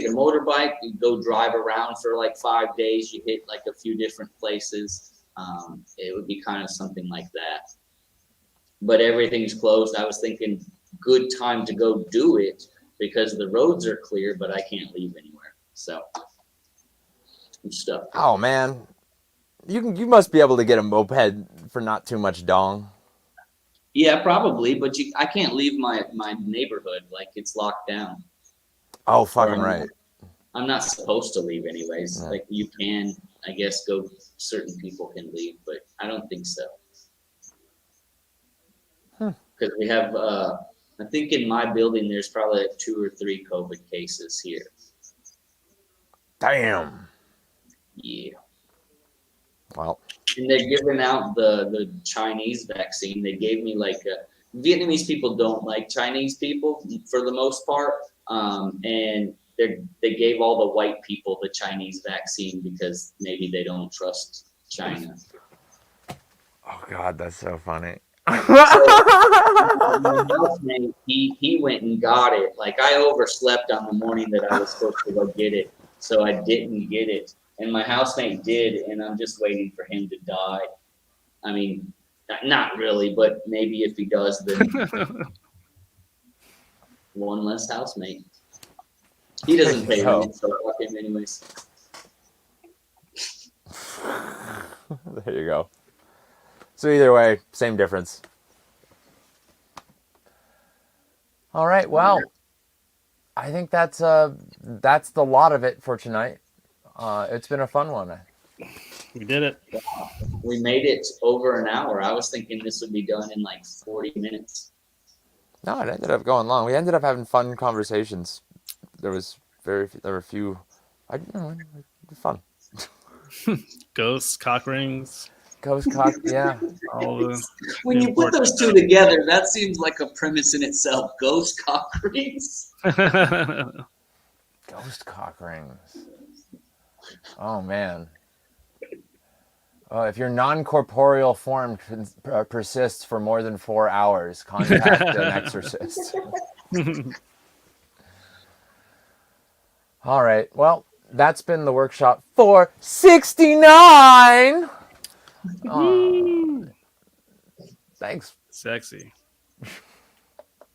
Speaker 3: a motorbike, you go drive around for like 5 days, you hit like a few different places. It would be kind of something like that. But everything's closed. I was thinking, good time to go do it because the roads are clear, but I can't leave anywhere. So I'm stuck.
Speaker 1: Oh man, you must be able to get a moped for not too much dong.
Speaker 3: Yeah, probably, but I can't leave my neighborhood, like it's locked down.
Speaker 1: Oh, fucking right.
Speaker 3: I'm not supposed to leave anyways.
Speaker 1: Yeah.
Speaker 3: Like you can, I guess, go. Certain people can leave, but I don't think so. Because we have, I think in my building there's probably 2 or 3 COVID cases here.
Speaker 1: Damn.
Speaker 3: Yeah.
Speaker 1: Well,
Speaker 3: And they're giving out the Chinese vaccine. They gave me Vietnamese people don't like Chinese people for the most part, and they gave all the white people the Chinese vaccine because maybe they don't trust China.
Speaker 1: oh god, that's so funny.
Speaker 3: My housemate, he went and got it. Like I overslept on the morning that I was supposed to go get it, so I didn't get it. And my housemate did, and I'm just waiting for him to die. I mean, not really, but maybe if he does, then one less housemate. He doesn't pay rent, so fuck him anyways.
Speaker 1: There you go. So either way, same difference. All right, well, I think that's the lot of it for tonight. It's been a fun one.
Speaker 2: We did it.
Speaker 3: We made it over an hour. I was thinking this would be done in like 40 minutes.
Speaker 1: No, it ended up going long. We ended up having fun conversations. There were a few. I don't know, fun.
Speaker 2: Ghosts, cock rings.
Speaker 1: Ghost cock, yeah.
Speaker 2: All the
Speaker 3: When you put those two together, that seems like a premise in itself. Ghost cock rings.
Speaker 1: Ghost cock rings. Oh man. If your non-corporeal form persists for more than 4 hours, contact an exorcist. All right. Well, that's been the workshop for 69. Thanks.
Speaker 2: Sexy.